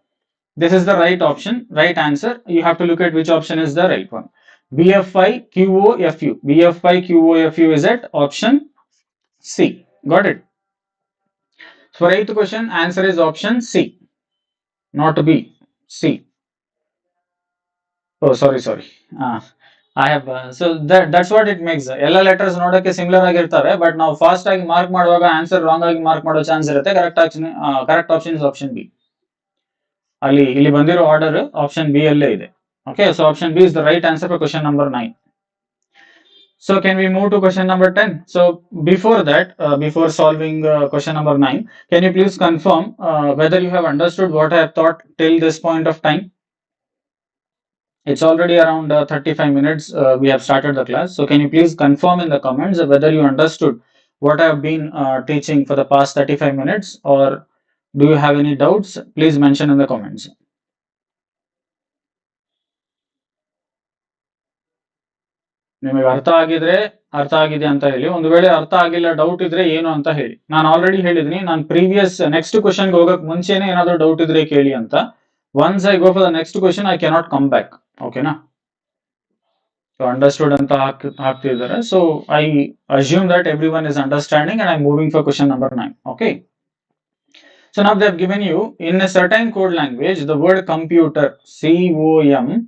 This is the right option, right answer. You have to look at which option is the right one. BFI QOFU. BFI QOFU is at option C. Got it? For 8th question, answer is option C, not B. C. Oh, sorry. I have so that's what it makes. ಎಲ್ಲ letters ನೋಡಕ್ಕೆ similar ಆಗಿರ್ತವೆ, but ನಾವು fast ಆಗಿ mark ಮಾಡುವಾಗ answer wrong ಆಗಿ mark ಮಾಡೋ chance ಇರುತ್ತೆ. Correct option is option B. ಇಲ್ಲಿ ಬಂದಿರೋ ಆರ್ಡರ್ ಆಪ್ಷನ್ ಬಿ ಅಲ್ಲೇ ಇದೆ. Okay, so option B is the right answer for question number 9. So can we move to question number 10? So before that, before solving question number 9, can you please confirm whether you have understood what I have taught till this point of time? It's already around 35 minutes. We have started the class. So can you please confirm in the comments whether you understood what I have been teaching for the past 35 minutes, or do you have any doubts? Please mention in the comments. ನಿಮಗೆ ಅರ್ಥ ಆಗಿದೆ ಅಂತ ಹೇಳಿ. ಒಂದು ವೇಳೆ ಅರ್ಥ ಆಗಿಲ್ಲ, doubt ಇದ್ರೆ ಏನು ಅಂತ ಹೇಳಿ. ನಾನು ಆಲ್ರೆಡಿ ಹೇಳಿದೀನಿ, ನಾನು ಪ್ರೀವಿಯಸ್ ನೆಕ್ಸ್ಟ್ ಕ್ವಶನ್ಗೆ ಹೋಗಕ್ ಮುಂಚೆನೆ ಏನಾದರೂ ಡೌಟ್ ಇದ್ರೆ ಕೇಳಿ ಅಂತ. Once I go for the next question, I cannot come back. ಓಕೆನಾ? So understood ಅಂತ ಹಾಕ್ತಿದ್ದಾರೆ. So I assume that everyone is understanding and I'm moving for question number 9. Okay. So now they have given you in a certain code language the word computer, COMPUTER.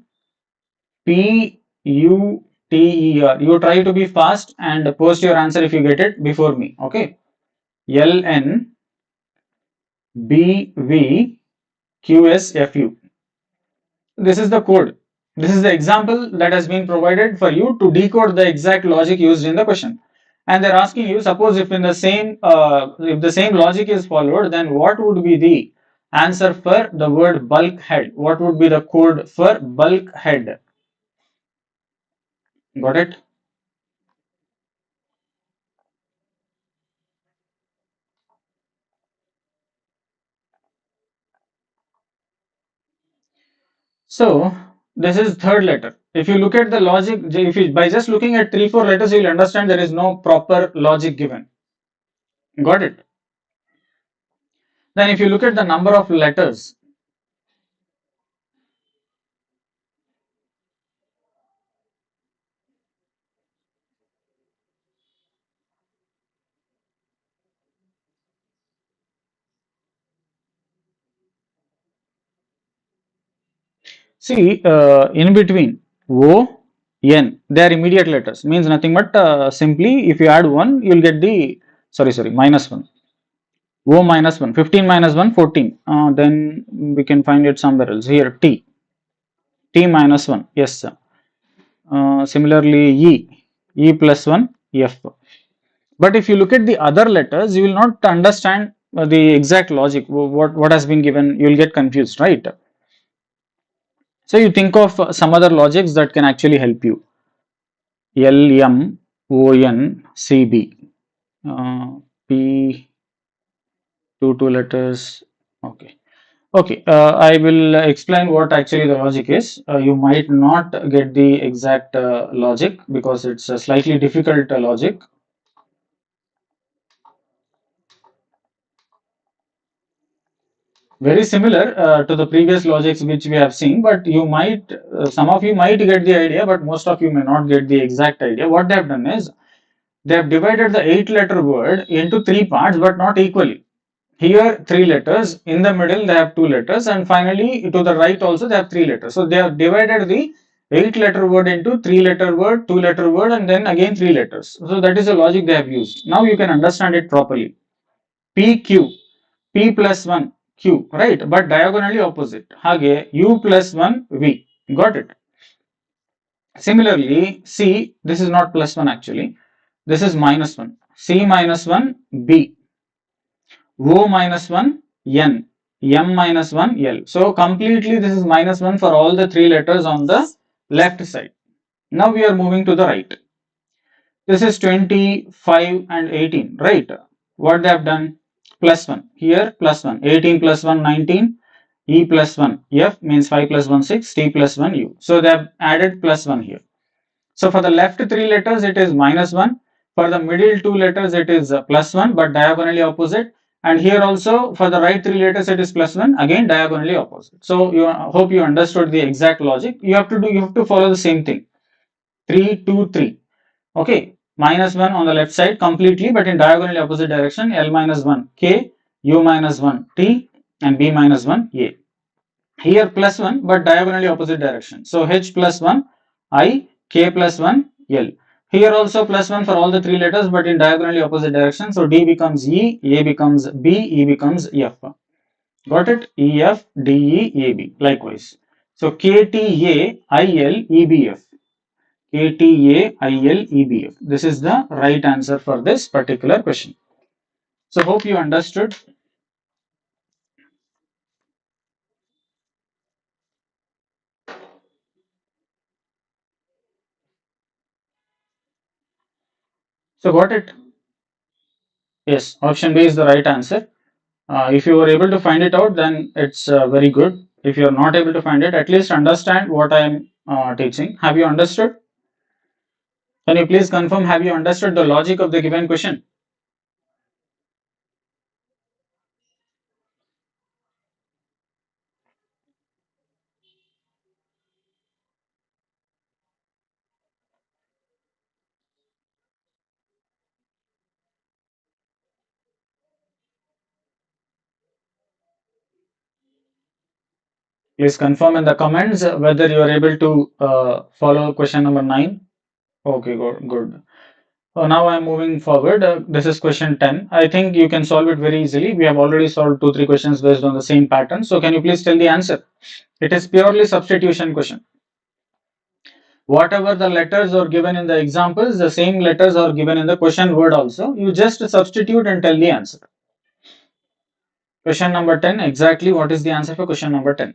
You try to be fast and post your answer if you get it before me. Okay. LNBVQSFU. This is the code. This is the example that has been provided for you to decode the exact logic used in the question. And they're asking you, suppose if the same logic is followed, then what would be the answer for the word bulkhead? What would be the code for bulkhead? Got it? So this is third letter. If you look at the logic, by just looking at 3-4 letters, you will understand there is no proper logic given. Got it? Then if you look at the number of letters, see in between O, N, they are immediate letters, means nothing but simply if you add 1, you will get the, minus 1. O minus 1, 15 minus 1, 14. Then we can find it somewhere else. Here T minus 1, yes sir. Similarly E plus 1, F. But if you look at the other letters, you will not understand the exact logic, what has been given. You will get confused, right? So you think of some other logics that can actually help you. LMONCB, P two letters. Okay. Okay, I will explain what actually the logic is. You might not get the exact logic because it's a slightly difficult logic. Very similar to the previous logics which we have seen, but you might, some of you might get the idea, but most of you may not get the exact idea. What they have done is, they have divided the 8-letter word into 3 parts, but not equally. Here 3 letters, in the middle they have 2 letters, and finally to the right also they have 3 letters. So they have divided the 8-letter word into 3-letter word, 2-letter word, and then again 3 letters. So that is the logic they have used. Now you can understand it properly. PQ, P plus 1 Q, right? But diagonally opposite. Hage U plus 1 V. Got it? Similarly, C, this is not plus 1 actually. This is minus 1. C minus 1 B. O minus 1 N. M minus 1 L. So completely this is minus 1 for all the 3 letters on the left side. Now we are moving to the right. This is 25 and 18, right? What they have done? Plus 1. Here plus 1. 18 plus 1, 19. E plus 1. F means 5 plus 1, 6. T plus 1, U. So they have added plus 1 here. So for the left 3 letters, it is minus 1. For the middle 2 letters, it is plus 1, but diagonally opposite. And here also, for the right 3 letters, it is plus 1, again diagonally opposite. So you hope you understood the exact logic. You have to follow the same thing. 3, 2, 3. Okay, minus 1 on the left side completely, but in diagonally opposite direction. L minus 1 K, U minus 1 T, and B minus 1 A. Here plus 1, but diagonally opposite direction. So H plus 1 I, K plus 1 L. Here also plus 1 for all the 3 letters, but in diagonally opposite direction. So D becomes E, A becomes B, E becomes F. Got it? E, F, D, E, A, B. Likewise. So K, T, A, I, L, E, B, F. K, T, A, I, L, E, B, F. This is the right answer for this particular question. So hope you understood. So got it? Yes, option B is the right answer. If you were able to find it out, then it's very good. If you are not able to find it, at least understand what I am teaching. Have you understood? Can you please confirm, have you understood the logic of the given question? Please confirm in the comments whether you are able to follow question number 9. Okay, good, good. Now I am moving forward. This is question 10. I think you can solve it very easily. We have already solved 2-3 questions based on the same pattern. So can you please tell the answer? It is purely substitution question. Whatever the letters are given in the examples, the same letters are given in the question word also. You just substitute and tell the answer. Question number 10, exactly what is the answer for question number 10?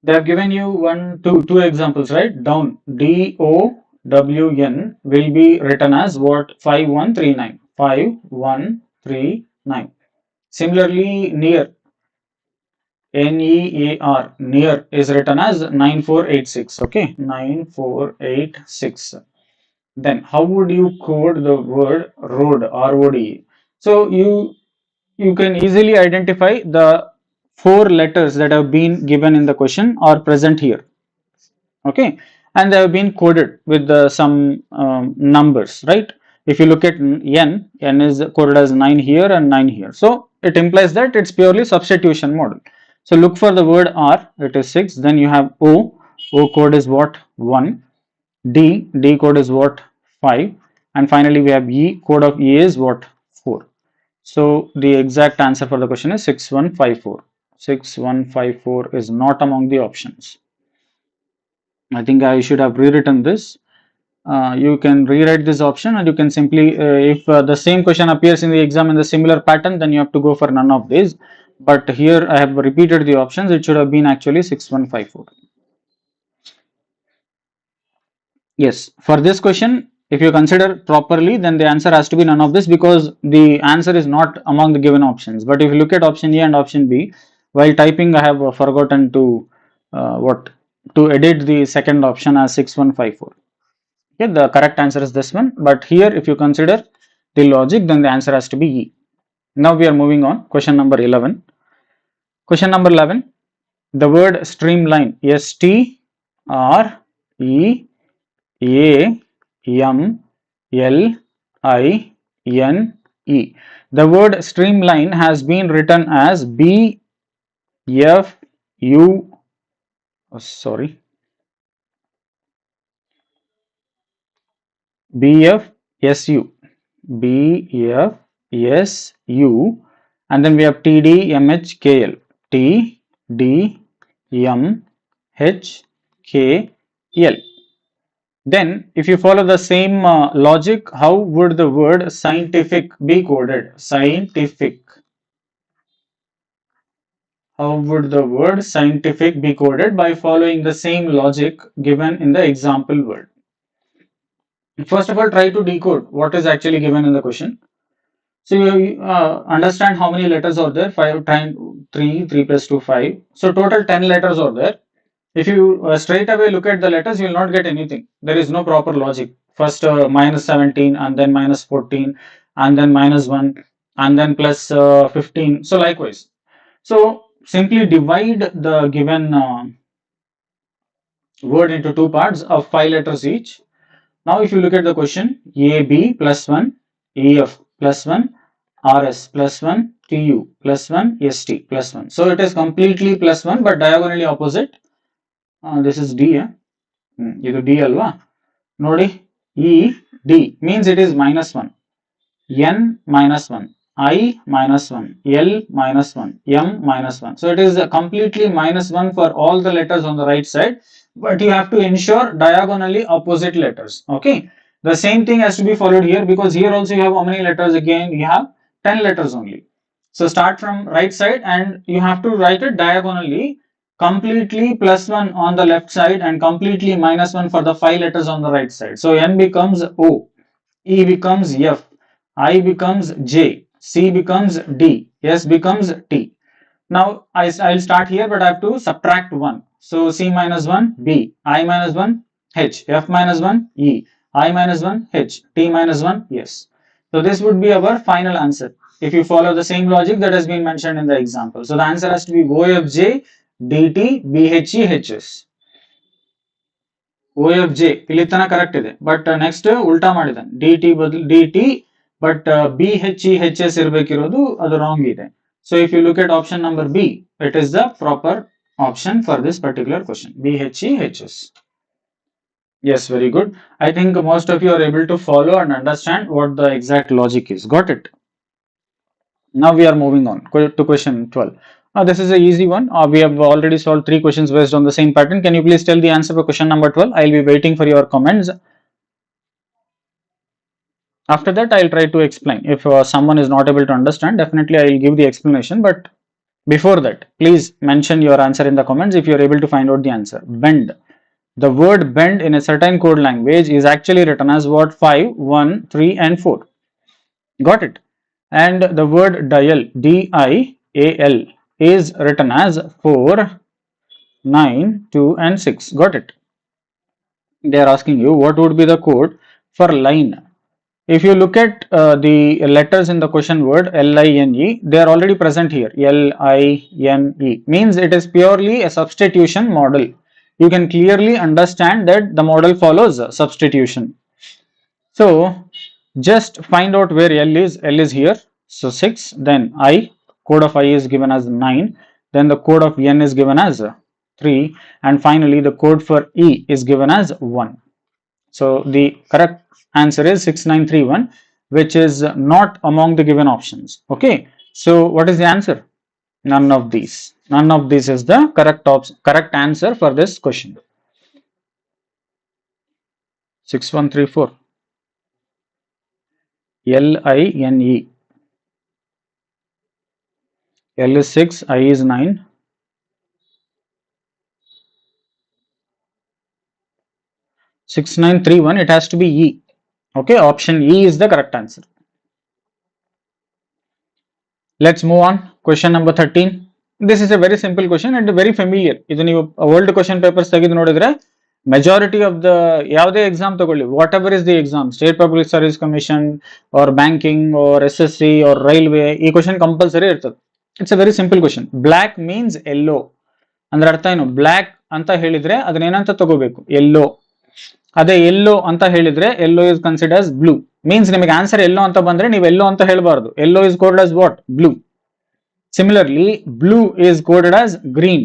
They have given you two examples, right? Down. DOWN will be written as what? 5139. 5139. Similarly, near. NEAR. Near is written as 9486. Okay. 9486. Then how would you code the word road, ROD? So you can easily identify the 4 letters that have been given in the question are present here. Okay, and they have been coded with some numbers, right? If you look at n is coded as 9 here and 9 here. So it implies that it's purely substitution model. So look for the word R, it is 6. Then you have O code is what? 1. D code is what? 5. And finally we have E, code of E is what? 4. So the exact answer for the question is 6154. 6154 is not among the options. I think I should have rewritten this. You can rewrite this option, and you can simply, if the same question appears in the exam in the similar pattern, then you have to go for none of these. But here I have repeated the options. It should have been actually 6154. Yes, for this question, If you consider properly, then the answer has to be none of this, because the answer is not among the given options. But if you look at option A and option B, while typing I have forgotten to what to edit the second option as 6154. Okay, the correct answer is this one, but here if you consider the logic, then the answer has to be E. Now we are moving on. Question number 11. Question number 11. The word streamline, S T R E A M L I N E. The word streamline has been written as B F U, sorry, B F S U, B F S U, and then we have T D M H K L, T D M H K L. Then, if you follow the same logic, how would the word scientific be coded? Scientific. How would the word scientific be coded? By following the same logic given in the example word. First of all, try to decode what is actually given in the question. So you understand how many letters are there? 5 times 3, 3 plus 2, 5. So total 10 letters are there. If you straight away look at the letters, you will not get anything. There is no proper logic. First minus 17, and then minus 14, and then minus 1, and then plus 15. So likewise. So simply divide the given word into two parts of 5 letters each. Now if you look at the question, AB plus 1, EF plus 1, RS plus 1, TU plus 1, ST plus 1. So it is completely plus 1, but diagonally opposite. This is D. ಇದು D ಅಲ್ವಾ ನೋಡಿ, E D means it is minus 1, N minus 1, I minus 1, L minus 1, M minus 1. So it is completely minus 1 for all the letters on the right side, but you have to ensure diagonally opposite letters. Okay, the same thing has to be followed here, because here also you have how many letters? Again you have 10 letters only. So start from right side and you have to write it diagonally, completely plus 1 on the left side and completely minus 1 for the 5 letters on the right side. So N becomes O, E becomes F, I becomes J, C becomes D, S becomes T. Now I'll start here, but I have to subtract 1. So C minus 1 B, I minus 1 H, F minus 1 E, I minus 1 H, T minus 1 S. So this would be our final answer if you follow the same logic that has been mentioned in the example. So the answer has to be OFJ DT BHE HS. OFJ ಇಲ್ಲಿ ತನಕ correct ಇದೆ, but next ಉಲ್ಟಾ ಮಾಡಿದಾನೆ, DT ಬದಲು DT, but BHE HS ಇರಬೇಕಿರೋದು ಅದು wrong ಇದೆ. So if you look at option number B, it is the proper option for this particular question, BHE HS. Yes, very good. I think most of you are able to follow and understand what the exact logic is. Got it? Now we are moving on to question 12. This is an easy one. We have already solved 3 questions based on the same pattern. Can you please tell the answer for question number 12? I will be waiting for your comments. After that, I will try to explain. If someone is not able to understand, definitely I will give the explanation. But before that, please mention your answer in the comments if you are able to find out the answer. Bend. The word bend in a certain code language is actually written as what? 5, 1, 3 and 4. Got it? And the word dial, DIAL, is written as 4, 9, 2 and 6. Got it? They are asking you what would be the code for line. If you look at the letters in the question word LINE, they are already present here. LINE means it is purely a substitution model. You can clearly understand that the model follows substitution. So just find out where L is. L is here. So 6, then I, code of I is given as 9, then the code of N is given as 3, and finally the code for E is given as 1. So the correct answer is 6931, which is not among the given options. Okay, so what is the answer? None of these. None of these is the correct answer for this question. 6134. LINE. L is 6, I is 9. 6931, it has to be E. Okay, option E is the correct answer. Let's move on. Question number 13. This is a very simple question and very familiar. ಇದು ನೀವು old question papers ತೆಗೆದು ನೋಡಿದ್ರೆ majority of the ಯಾವುದೇ exam ತಗೊಳ್ಳಿ, whatever is the exam, state public service commission or banking or SSC or railway, ಈ question compulsory ಇರ್ತದೆ. It's a very simple question. Black means yellow ಅಂದ್ರೆ ಅರ್ಥ ಏನು? Black ಅಂತ ಹೇಳಿದ್ರೆ ಅದನ್ನ ಏನಂತ ತಗೋಬೇಕು? ಎಲ್ಲೋ. ಅದೇ ಎಲ್ಲೋ ಅಂತ ಹೇಳಿದ್ರೆ yellow is considers blue. Means ನಿಮಗೆ ಆನ್ಸರ್ ಎಲ್ಲೋ ಅಂತ ಬಂದ್ರೆ ನೀವು ಎಲ್ಲೋ ಅಂತ ಹೇಳಬಾರ್ದು. Yellow is coded as what? Blue. Similarly, blue is coded as green.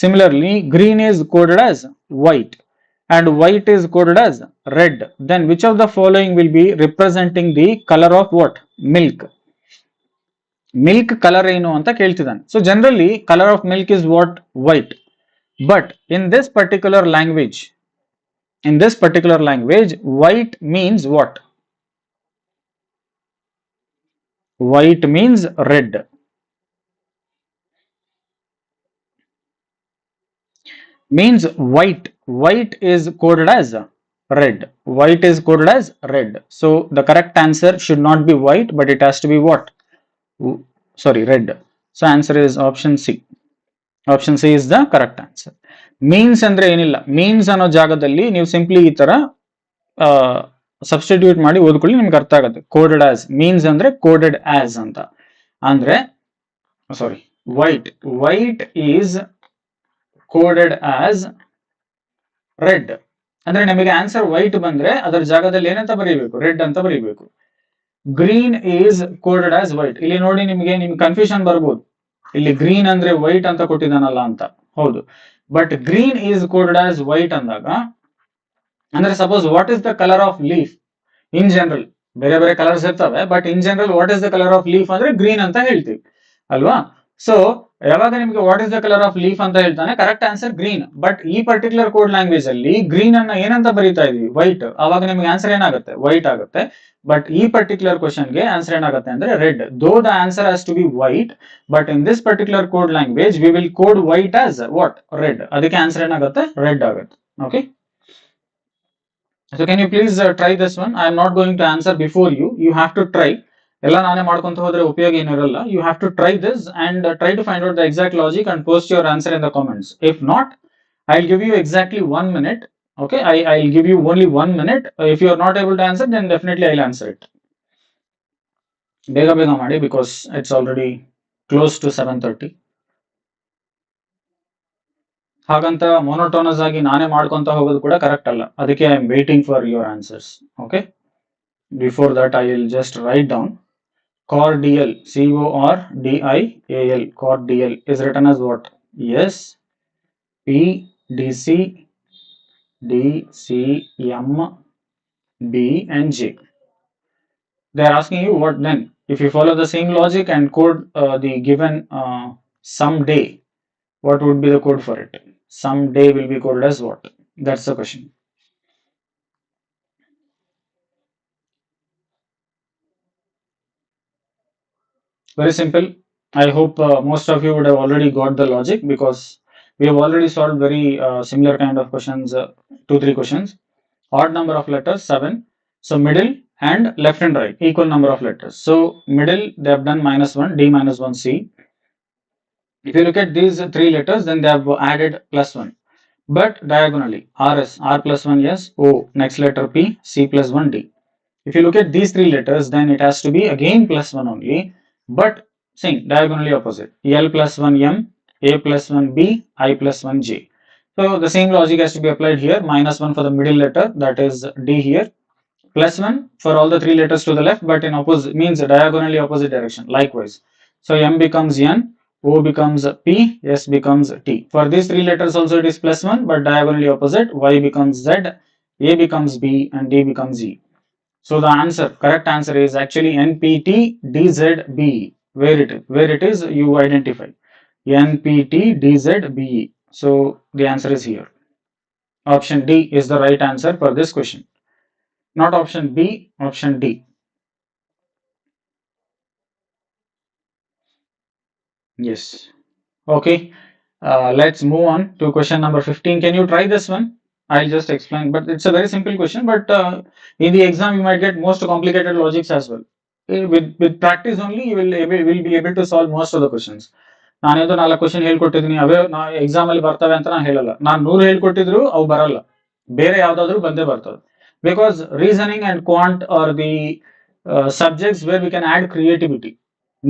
Similarly, green is coded as white and white is coded as red. Then which of the following will be representing the color of what? Milk. Milk color ಏನು ಅಂತ ಕೇಳ್ತಿದ್ದಾನೆ. So generally color of milk is what? White. But in this particular language, white means what? White means red. Means white is coded as red. White is coded as red. So the correct answer should not be white, but it has to be what? Sorry, red. So answer is option C. Option C is the correct answer. Means ಅಂದ್ರೆ ಏನಿಲ್ಲ, means ಅನ್ನೋ ಜಾಗದಲ್ಲಿ ನೀವು simply ಈ ತರ substitute ಮಾಡಿ ಓದ್ಕೊಳ್ಳಿ, ನಿಮ್ಗೆ ಅರ್ಥ ಆಗುತ್ತೆ. ಕೋಡೆಡ್ ಆಸ್ ಮೀನ್ಸ್ ಅಂದ್ರೆ ಕೋಡೆಡ್ ಆಸ್ ಅಂತ ಅಂದ್ರೆ, sorry, white is coded as red. ಅಂದ್ರೆ ನಿಮಗೆ ಆನ್ಸರ್ ವೈಟ್ ಬಂದ್ರೆ ಅದರ ಜಾಗದಲ್ಲಿ ಏನಂತ ಬರೀಬೇಕು? ರೆಡ್ ಅಂತ ಬರೀಬೇಕು. Green is coded as white. ಇಲ್ಲಿ ನೋಡಿ, ನಿಮ್ಗೆ ಕನ್ಫ್ಯೂಷನ್ ಬರ್ಬೋದು, ಇಲ್ಲಿ ಗ್ರೀನ್ ಅಂದ್ರೆ ವೈಟ್ ಅಂತ ಕೊಟ್ಟಿದ್ದಾನಲ್ಲ ಅಂತ. ಹೌದು, but green is coded as white ಅಂದಾಗ ಅಂದ್ರೆ suppose what is the colour of leaf in general, ಬೇರೆ ಬೇರೆ ಕಲರ್ಸ್ ಇರ್ತವೆ, but in general what is the colour of leaf ಅಂದ್ರೆ ಗ್ರೀನ್ ಅಂತ ಹೇಳ್ತೀವಿ ಅಲ್ವಾ? ಸೊ ಯಾವಾಗ ನಿಮ್ಗೆ what is the colour of leaf ಅಂತ ಹೇಳ್ತಾನೆ, ಕರೆಕ್ಟ್ ಆನ್ಸರ್ ಗ್ರೀನ್. ಬಟ್ ಈ ಪರ್ಟಿಕ್ಯುಲರ್ ಕೋಡ್ ಲ್ಯಾಂಗ್ವೇಜ್ ಅಲ್ಲಿ ಗ್ರೀನ್ ಅನ್ನ ಏನಂತ ಬರೀತಾ ಇದೀವಿ? ವೈಟ್. ಆವಾಗ ನಿಮ್ಗೆ ಆನ್ಸರ್ ಏನಾಗುತ್ತೆ? ವೈಟ್ ಆಗುತ್ತೆ. ಬಟ್ ಈ ಪರ್ಟಿಕ್ಯುಲರ್ ಕ್ವಶನ್ ಗೆ ಆನ್ಸರ್ ಏನಾಗುತ್ತೆ ಅಂದ್ರೆ red. Though the answer has to be white, but in this particular code language we will code white as what? Red. ಅದಕ್ಕೆ ಆನ್ಸರ್ ಏನಾಗುತ್ತೆ? ರೆಡ್ ಆಗುತ್ತೆ. Okay, so can you please try this one? I am not going to answer before you. You have to try. ಎಲ್ಲ ನಾನೇ ಮಾಡ್ಕೊಂತ ಹೋದ್ರೆ ಉಪಯೋಗ ಏನಿರಲ್ಲ. You have to try this and try to find out the exact logic and post your answer in the comments. If not, I'll give you exactly 1 minute. Okay, I'll give you only 1 minute. If you are not able to answer, then definitely I'll answer it. ಬೇಗ ಬೇಗ ಮಾಡಿ, because it's already close to 7:30. ಹಾಗಂತ monotonous ಆಗಿ ನಾನೇ ಮಾಡ್ಕೊಂತ ಹೋಗೋದು ಕೂಡ correct ಅಲ್ಲ. ಅದಕ್ಕೆ I am waiting for your answers. Okay, before that I will just write down cordial, CORDIAL, cordial is written as what? S P D C D C M B and J. They are asking you what then? If you follow the same logic and code the given someday, what would be the code for it? Someday will be coded as what? That's the question. Very simple. I hope most of you would have already got the logic, because we have already solved very similar kind of questions, 2-3 questions. Odd number of letters 7. So middle and left and right equal number of letters. So middle they have done -1, D -1 C. If you look at these 3 letters, then they have added +1. But diagonally RS, R +1 S, O, next letter P, C +1 D. If you look at these 3 letters, then it has to be again +1 only, but same diagonally opposite. L +1 M, A +1 B, I +1 J. So the same logic has to be applied here. -1 for the middle letter, that is D here. +1 for all the 3 letters to the left, but in opposite, means diagonally opposite direction. Likewise, so M becomes N, O becomes P, S becomes T. For these 3 letters also it is +1, but diagonally opposite. Y becomes Z, A becomes B, and D becomes E. So the answer, correct answer is actually NPTDZBE. Where it is, you identify NPTDZBE. So the answer is here. Option D is the right answer for this question. Not option B, option D. Yes. Okay. Let's move on to question number 15. Can you try this one? I'll just explain, but it's a very simple question. But in the exam, you might get most complicated logics as well. With practice only, will be able to solve most of the questions. ನಾನೇದು 4 question ಹೇಳ್ಕೊಟ್ಟಿದ್ದೀನಿ, ಅವೇ exam ಅಲ್ಲಿ ಬರ್ತವೆ ಅಂತ ನಾನು ಹೇಳಲ್ಲ. ನಾನು 100 ಹೇಳ್ಕೊಟ್ಟಿದ್ರು ಅವು ಬರಲ್ಲ, ಬೇರೆ ಯಾವ್ದಾದ್ರು ಬಂದೇ ಬರ್ತದೆ. Because reasoning and quant are the subjects where we can add creativity.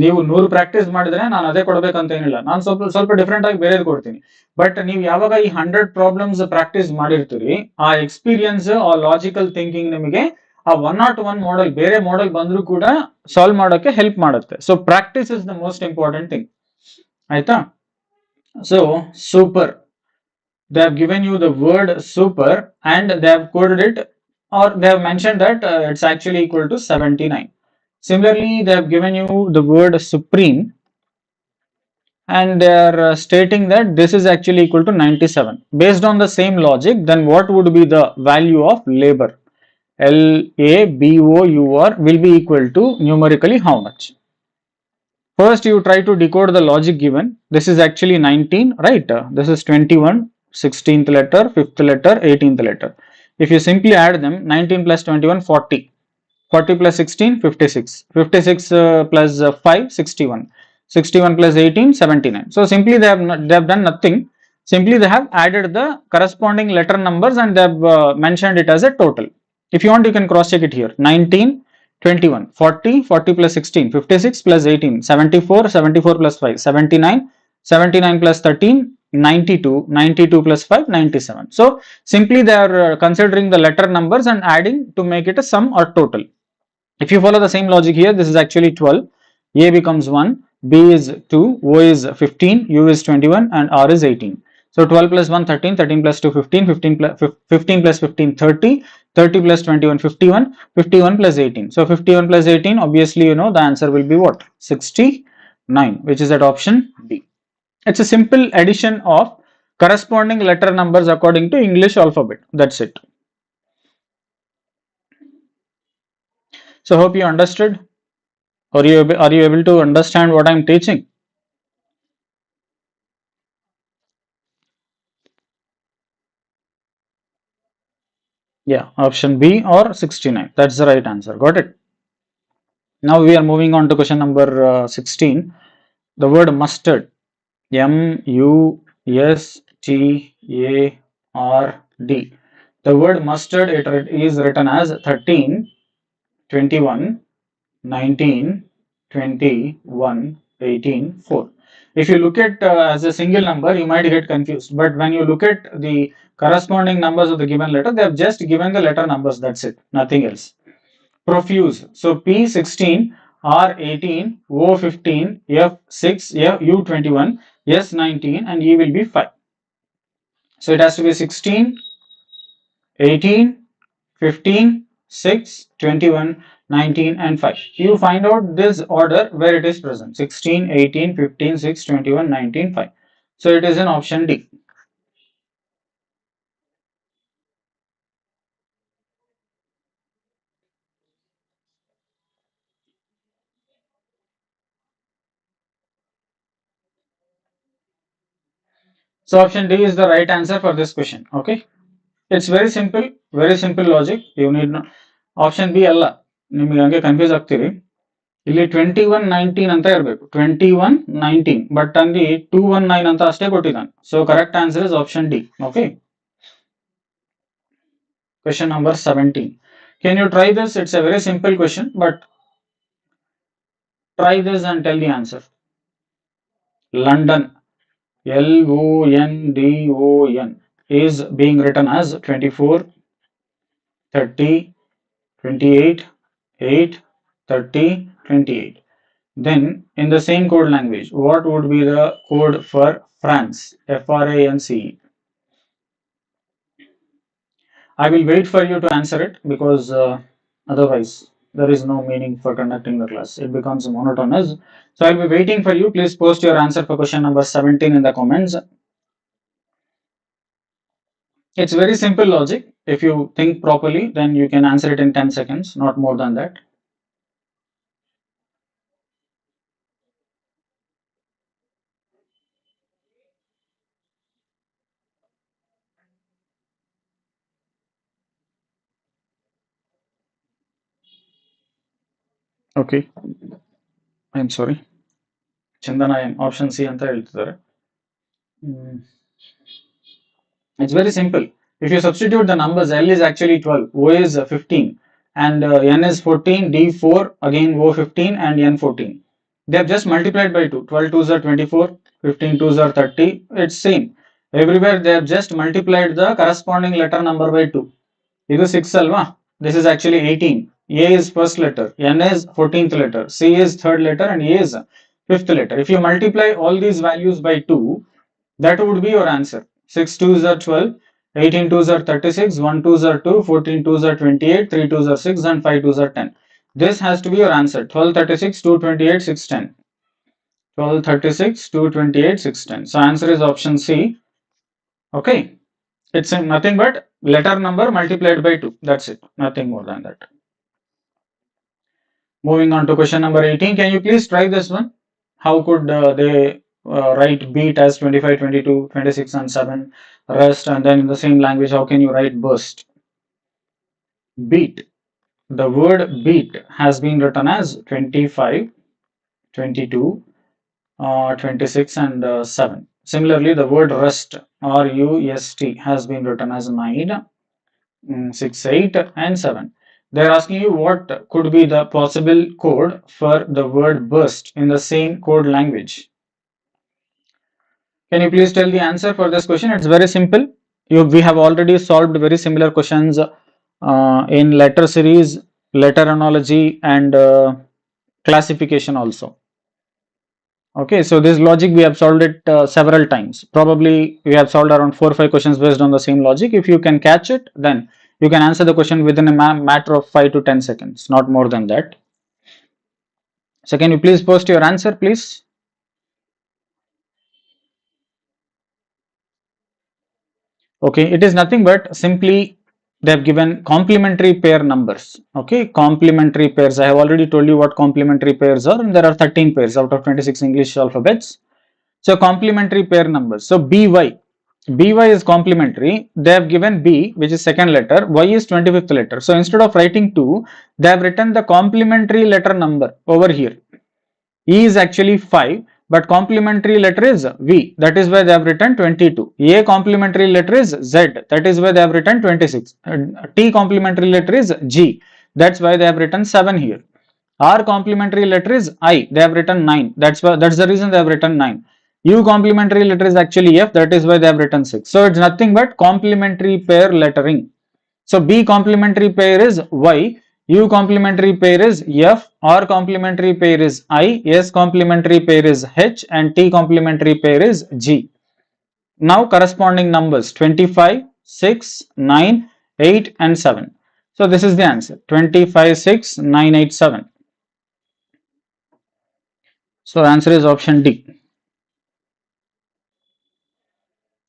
ನೀವು 100 ಪ್ರಾಕ್ಟೀಸ್ ಮಾಡಿದ್ರೆ ನಾನು ಅದೇ ಕೊಡ್ಬೇಕಂತ ಏನಿಲ್ಲ, ನಾನು ಸ್ವಲ್ಪ ಸ್ವಲ್ಪ ಡಿಫ್ರೆಂಟ್ ಆಗಿ ಬೇರೆದು ಕೊಡ್ತೀನಿ. ಬಟ್ ನೀವು ಯಾವಾಗ ಈ 100 ಪ್ರಾಬ್ಲಮ್ಸ್ ಪ್ರಾಕ್ಟೀಸ್ ಮಾಡಿರ್ತೀರಿ, ಆ ಎಕ್ಸ್ಪೀರಿಯನ್ಸ್, ಆ ಲಾಜಿಕಲ್ ಥಿಂಕಿಂಗ್ ನಿಮಗೆ ಆ 101 ಮಾಡೆಲ್, ಬೇರೆ ಮಾಡೆಲ್ ಬಂದರೂ ಕೂಡ ಸಾಲ್ವ್ ಮಾಡೋಕೆ ಹೆಲ್ಪ್ ಮಾಡುತ್ತೆ. So practice is the most important thing. ಆಯ್ತಾ? So super, they have given you the word super and they have coded it, or they have mentioned that it's actually equal to 79. Similarly, they have given you the word supreme and they are stating that this is actually equal to 97. Based on the same logic, then what would be the value of labor? LABOUR will be equal to numerically how much? First, you try to decode the logic given. This is actually 19, right? This is 21, 16th letter, 5th letter, 18th letter. If you simply add them, 19 plus 21, 40. 40 plus 16, 56. 56 plus 5, 61. 61 plus 18, 79. So simply they have done nothing. Simply they have added the corresponding letter numbers and they have mentioned it as a total. If you want, you can cross check it here. 19, 21, 40, 40 plus 16, 56 plus 18, 74, 74 plus 5, 79, 79 plus 13, 92, 92 plus 5, 97. So simply they are considering the letter numbers and adding to make it a sum or total. If you follow the same logic here, this is actually 12, A becomes 1, B is 2, O is 15, U is 21 and R is 18. So 12 plus 1, 13, 13 plus 2, 15, 15 plus 15, 30, 30 plus 21, 51, 51 plus 18. So 51 plus 18, obviously you know the answer will be what? 69, which is at option B. It's a simple addition of corresponding letter numbers according to English alphabet. That's it. So hope you understood. Are you able to understand what I'm teaching? Yeah, option B or 69. That's the right answer. Got it? Now we are moving on to question number 16. The word mustard. MUSTARD. The word mustard, it is written as 13, 21, 19, 21, 18, 4. If you look at as a single number, you might get confused. But when you look at the corresponding numbers of the given letter, they have just given the letter numbers. That's it. Nothing else. Profuse. So P16, R18, O15, F6, U21, S19, and E will be 5. So it has to be 16, 18, 15, 6, 21, 19 and 5. You find out this order where it is present: 16, 18, 15, 6, 21, 19, 5. So it is in option D. So option D is the right answer for this question. Okay, it's very simple logic. You need not. Option B ಅಲ್ಲ, ನಿಮಗೆ ಹಂಗೆ confuse ಆಗ್ತೀರಿ. ಇಲ್ಲಿ 2119 ಅಂತ ಇರಬೇಕು, 2119, but ಅಲ್ಲಿ 219 ಅಂತ ಅಷ್ಟೇ ಕೊಟ್ಟಿದ್ದಾನೆ. So correct answer is option D. Okay, question number 17. Can you try this? It's a very simple question, but try this and tell the answer. London, London, is being written as 24, 30, 28, 8, 30, 28. Then in the same code language, what would be the code for France? France. I will wait for you to answer it, because otherwise there is no meaning for conducting the class. It becomes monotonous. So I'll be waiting for you. Please post your answer for question number 17 in the comments. It's very simple logic. If you think properly, then you can answer it in 10 seconds, not more than that. Okay, I'm sorry. Chandana, option C ಅಂತ ಹೇಳ್ತಿದ್ದಾರೆ. It's very simple. If you substitute the numbers, L is actually 12, O is 15, and N is 14, D 4, again O 15, and N 14. They have just multiplied by 2. 12 2s are 24, 15 2s are 30. It's same. Everywhere they have just multiplied the corresponding letter number by 2. This is 6 alva. This is actually 18. A is first letter, N is 14th letter, C is third letter, and A is fifth letter. If you multiply all these values by 2, that would be your answer. 6 2s are 12, 18 2s are 36, 1 2s are 2, 14 2s are 28, 3 2s are 6, and 5 2s are 10. This has to be your answer. 12 36, 228, 610. 12 36, 228, 610. So answer is option C. Okay. It's nothing but letter number multiplied by 2. That's it. Nothing more than that. Moving on to question number 18. Can you please try this one? How could they write beat as 25, 22, 26 and 7, rest, and then in the same language how can you write burst? Beat. The word beat has been written as 25, 22, 26 and 7. Similarly, the word rust, R-U-S-T, has been written as 9, 6, 8 and 7. They are asking you what could be the possible code for the word burst in the same code language. Can you please tell the answer for this question? It's very simple. We have already solved very similar questions in letter series, letter analogy, and classification also. Okay, so this logic we have solved it several times. Probably we have solved around 4 or 5 questions based on the same logic. If you can catch it, then you can answer the question within a matter of 5 to 10 seconds, not more than that. So can you please post your answer, please? Okay, it is nothing but simply they have given complementary pair numbers. Okay, complementary pairs. I have already told you what complementary pairs are, and there are 13 pairs out of 26 English alphabets. So complementary pair numbers. So by is complementary. They have given B, which is second letter, Y is 25th letter. So instead of writing 2, they have written the complementary letter number over here. E is actually 5, but complementary letter is V. That is why they have written 22. A complementary letter is Z. That is why they have written 26. T complementary letter is G. That's why they have written 7 here. R complementary letter is I. They have written 9. That's the reason they have written 9. U complementary letter is actually F. That is why they have written 6. So it's nothing but complementary pair lettering. So B complementary pair is Y, U complementary pair is F, R complementary pair is I, S complementary pair is H, and T complementary pair is G. Now corresponding numbers 25, 6, 9, 8 and 7. So this is the answer 25, 6, 9, 8, 7. So answer is option D.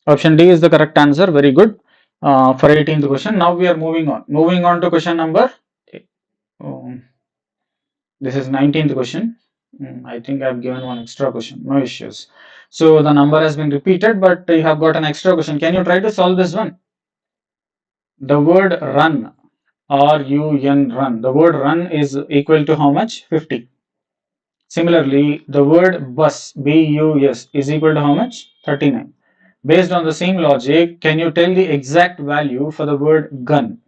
Option D is the correct answer. Very good. For 18th question. Now we are moving on. Moving on to question number. This is 19th question. I think I have given one extra question. No issues. So the number has been repeated, but you have got an extra question. Can you try to solve this one? The word run, R-U-N, run. The word run is equal to how much? 50. Similarly, the word bus, B-U-S, is equal to how much? 39. Based on the same logic, can you tell the exact value for the word gun?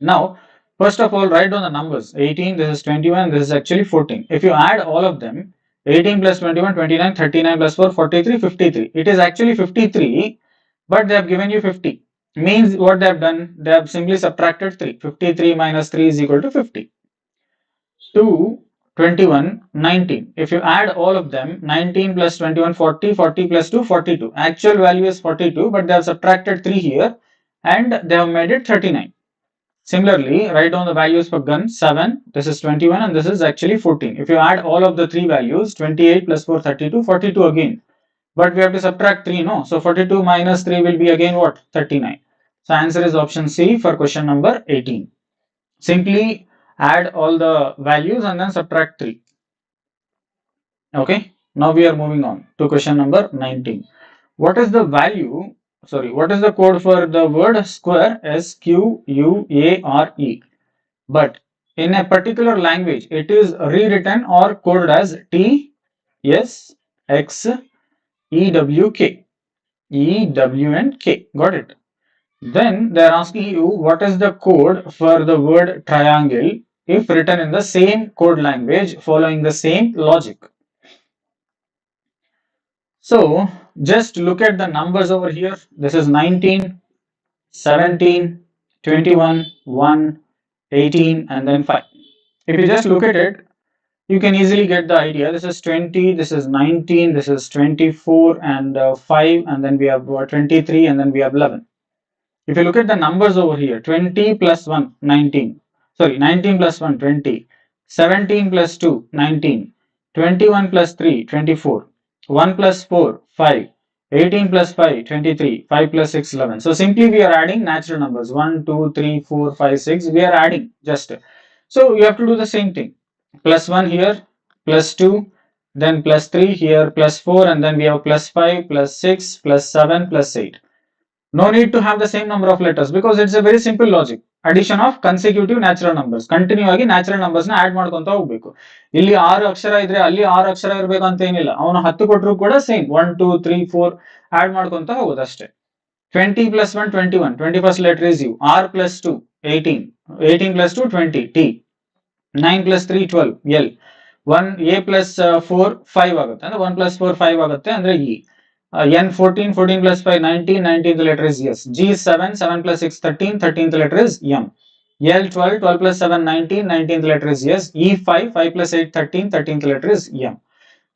Now, first of all, write down the numbers. 18, this is 21, this is actually 14. If you add all of them, 18 plus 21, 29, 39 plus 4, 43, 53. It is actually 53, but they have given you 50. Means what they have done? They have simply subtracted 3. 53 minus 3 is equal to 50. 2, 21, 19. If you add all of them, 19 plus 21, 40, 40 plus 2, 42. Actual value is 42, but they have subtracted 3 here and they have made it 39. Similarly, write down the values for gun. 7, this is 21 and this is actually 14. If you add all of the 3 values, 28 plus 4, 32, 42 again. But we have to subtract 3, no? So 42 minus 3 will be again what? 39. So answer is option C for question number 18. Simply add all the values and then subtract 3. Okay. Now we are moving on to question number 19. What is the value? What is the code for the word square? S-Q-U-A-R-E. But in a particular language, it is rewritten or coded as T, S, X, E, W, K. E, W, and K. Got it? Then they are asking you what is the code for the word triangle if written in the same code language following the same logic. So just look at the numbers over here. This is 19, 17, 21, 1, 18, and then 5. If you just look at it, you can easily get the idea. This is 20, this is 19, this is 24, and 5, and then we have 23, and then we have 11. If you look at the numbers over here, 20 plus 1, 19. Sorry, 19 plus 1, 20. 17 plus 2, 19. 21 plus 3, 24. 1 plus 4, 5. 18 plus 5, 23. 5 plus 6, 11. So simply we are adding natural numbers. 1, 2, 3, 4, 5, 6. We are adding just. So you have to do the same thing. Plus 1 here, plus 2, then plus 3 here, plus 4, and then we have plus 5, plus 6, plus 7, plus 8. No need to have the same number of letters because it's a very simple logic. Addition of consecutive natural numbers. Continue ಆಗಿ natural numbers ನ add ಮಾಡ್ಕೊಂತ ಹೋಗ್ಬೇಕು. ಇಲ್ಲಿ 6 ಅಕ್ಷರ ಇದ್ರೆ ಅಲ್ಲಿ 6 ಅಕ್ಷರ ಇರಬೇಕು ಅಂತ ಏನಿಲ್ಲ. ಅವನು 10 ಕೊಟ್ಟರು ಕೂಡ ಸೇಮ್ 1 2 3 4 add ಮಾಡ್ಕೊಂತ ಹೋಗೋದು ಅಷ್ಟೇ. 20 plus 1 21. 21st letter is U. R plus 2 18. 18 plus 2 20 T. 9 plus 3 12 L. 1 A plus 4 5 ಆಗುತ್ತೆ ಅಂದ್ರೆ 1 plus 4 5 ಆಗುತ್ತೆ ಅಂದ್ರೆ E. N 14, 14 plus 5 19, 19th letter is S. G 7, 7 plus 6 13, 13th letter is M. L 12, 12 plus 7 19, 19th letter is S. E 5, 5 plus 8 13, 13th letter is M.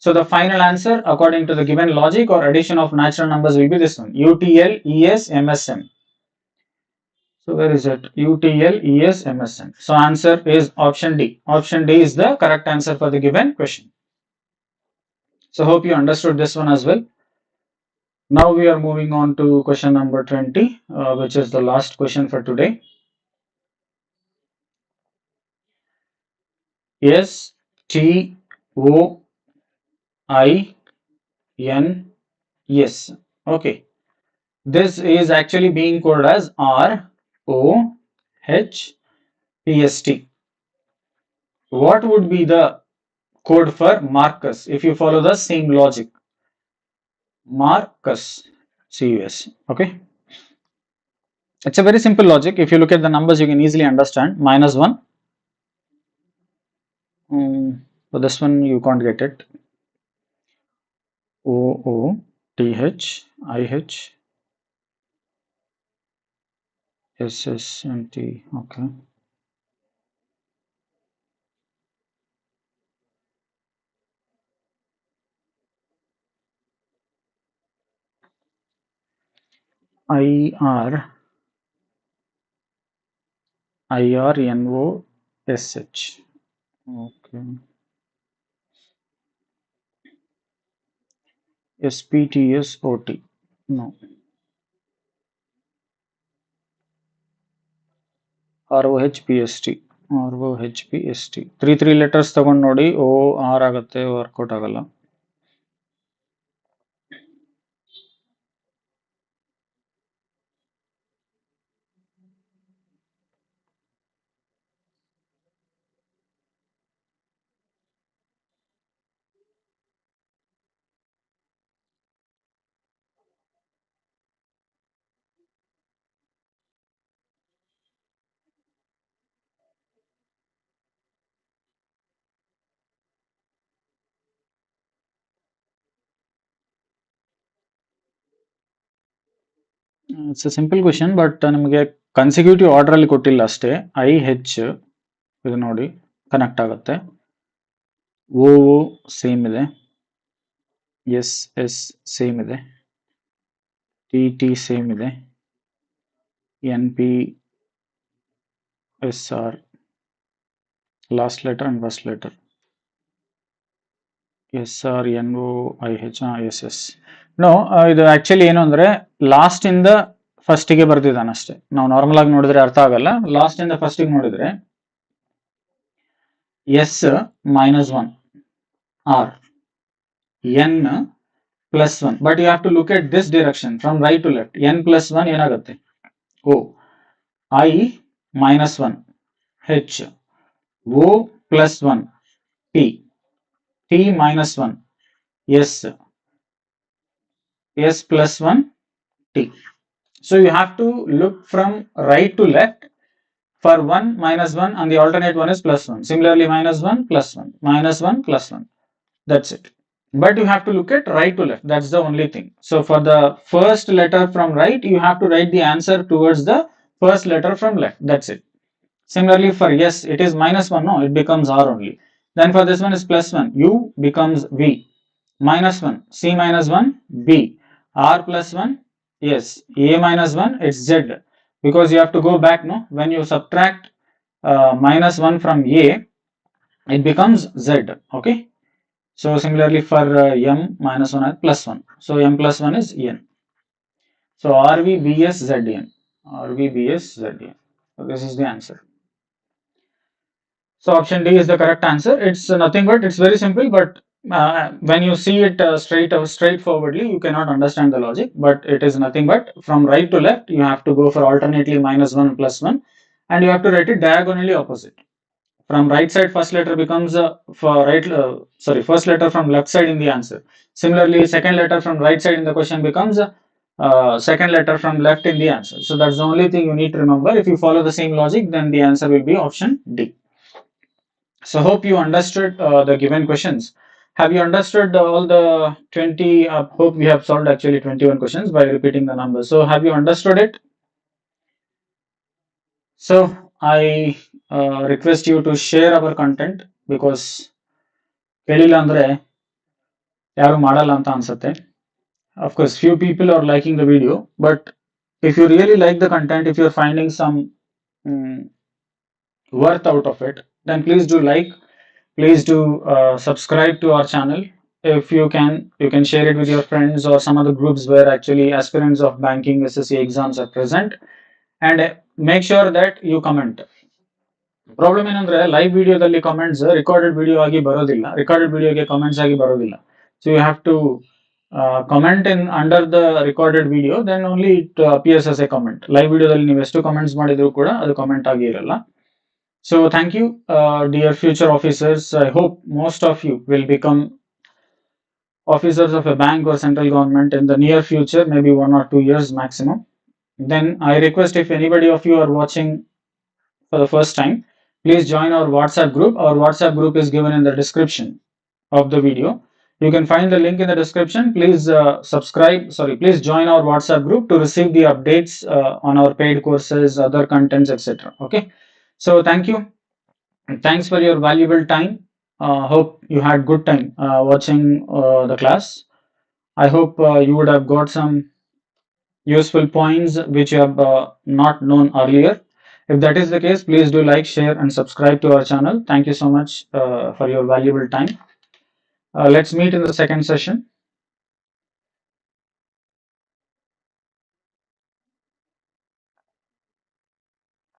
So the final answer according to the given logic or addition of natural numbers will be this one, UTL ES MSM. So where is it? UTL ES MSM. So answer is option D. Option D is the correct answer for the given question. So hope you understood this one as well. Now we are moving on to question number 20, which is the last question for today. S T O I N S. Okay. This is actually being coded as R O H P S T. What would be the code for Marcus if you follow the same logic? Marcus. CUS. Okay. It's a very simple logic. If you look at the numbers, you can easily understand. Minus 1. For this one, you can't get it. O O T H I H S S and T. Okay. I R N O S H. Okay. S P T S O T. No. R O H P S T. R O H P S T. 3 letters ತಗೊಂಡು ನೋಡಿ O R ಆಗುತ್ತೆ, workout ಆಗಲ್ಲ. It's a simple question, but ನಿಮಗೆ consecutive order ಅಲ್ಲಿ ಕೊಟ್ಟಿಲ್ಲ ಅಷ್ಟೇ. I H ಇದು ನೋಡಿ ಕನೆಕ್ಟ್ ಆಗುತ್ತೆ. ಓ ಸೇಮ್ ಇದೆ, ಎಸ್ ಎಸ್ ಸೇಮ್ ಇದೆ, ಟಿ ಟಿ ಸೇಮ್ ಇದೆ, N P S R last letter and first letter, S R N O I H S S. No, ಇದು ಆಕ್ಚುಲಿ ಏನು ಅಂದ್ರೆ ಲಾಸ್ಟ್ ಇಂದ ಫಸ್ಟ್ ಗೆ ಬರ್ತಿದ್ದಾನೆ ಅಷ್ಟೇ. ನಾವು ನಾರ್ಮಲ್ ಆಗಿ ನೋಡಿದ್ರೆ ಅರ್ಥ ಆಗಲ್ಲ. ಲಾಸ್ಟ್ ಇಂದ ಫಸ್ಟ್ ಗೆ ನೋಡಿದ್ರೆ S minus 1 or N plus 1, but you have to look at this direction from right to left. N plus 1 ಏನಾಗುತ್ತೆ? O. I minus 1 H O plus 1 T, T minus 1 S, S plus 1 T. So you have to look from right to left for 1 minus 1 and the alternate one is plus 1. Similarly, minus 1 plus 1, minus 1 plus 1. That's it. But you have to look at right to left. That's the only thing. So for the first letter from right, you have to write the answer towards the first letter from left. That's it. Similarly, for yes, it is minus 1. No, it becomes R only. Then for this one is plus 1. U becomes V. Minus 1. C minus 1. B. R plus 1. Yes. A minus 1. It's Z. Because you have to go back. No. When you subtract minus 1 from A, it becomes Z. Okay. So similarly for M minus 1 plus 1. So M plus 1 is N. So RVBS ZN. RVBS ZN. So this is the answer. So option D is the correct answer. It's nothing but it's very simple, but when you see it straightforwardly, you cannot understand the logic. But it is nothing but from right to left, you have to go for alternately minus 1 plus 1, and you have to write it diagonally opposite. From right side, first letter becomes first letter from left side in the answer. Similarly, second letter from right side in the question becomes second letter from left in the answer. So that's the only thing you need to remember. If you follow the same logic, then the answer will be option D. So hope you understood the given questions. Have you understood all the 20? Hope we have solved actually 21 questions by repeating the numbers. So have you understood it? So I request you to share our content because ಕೇಳಿಲ್ಲ ಅಂದ್ರೆ ಯಾರು ಮಾಡಲ್ಲ ಅಂತ ಅನ್ಸುತ್ತೆ. Of course, few people are liking the video, but if you really like the content, if you're finding some mm, worth out of it, then please do like, please do subscribe to our channel. If you can share it with your friends or some other groups where actually aspirants of banking SSC exams are present, and make sure that you comment. Problem ಏನಂದ್ರೆ live ವಿಡಿಯೋದಲ್ಲಿ comments recorded video ಆಗಿ ಬರೋದಿಲ್ಲ, recorded ವಿಡಿಯೋಗೆ comments ಆಗಿ ಬರೋದಿಲ್ಲ. So you have to comment in under the recorded video, then only it appears as a comment. Live ವಿಡಿಯೋದಲ್ಲಿ ನೀವು ಎಷ್ಟು ಕಮೆಂಟ್ಸ್ ಮಾಡಿದ್ರು ಕೂಡ ಅದು ಕಮೆಂಟ್ ಆಗಿ ಇರಲ್ಲ. So thank you, dear future officers. I hope most of you will become officers of a bank or central government in the near future, maybe 1 or 2 years maximum. Then I request, if anybody of you are watching for the first time, please join our WhatsApp group. Our WhatsApp group is given in the description of the video. You can find the link in the description. Please please join our WhatsApp group to receive the updates on our paid courses, other contents, etc. Okay. So thank you. Thanks for your valuable time. Hope you had good time watching the class. I hope you would have got some useful points which you have not known earlier. If that is the case, please do like, share and subscribe to our channel. Thank you so much for your valuable time. Let's meet in the second session.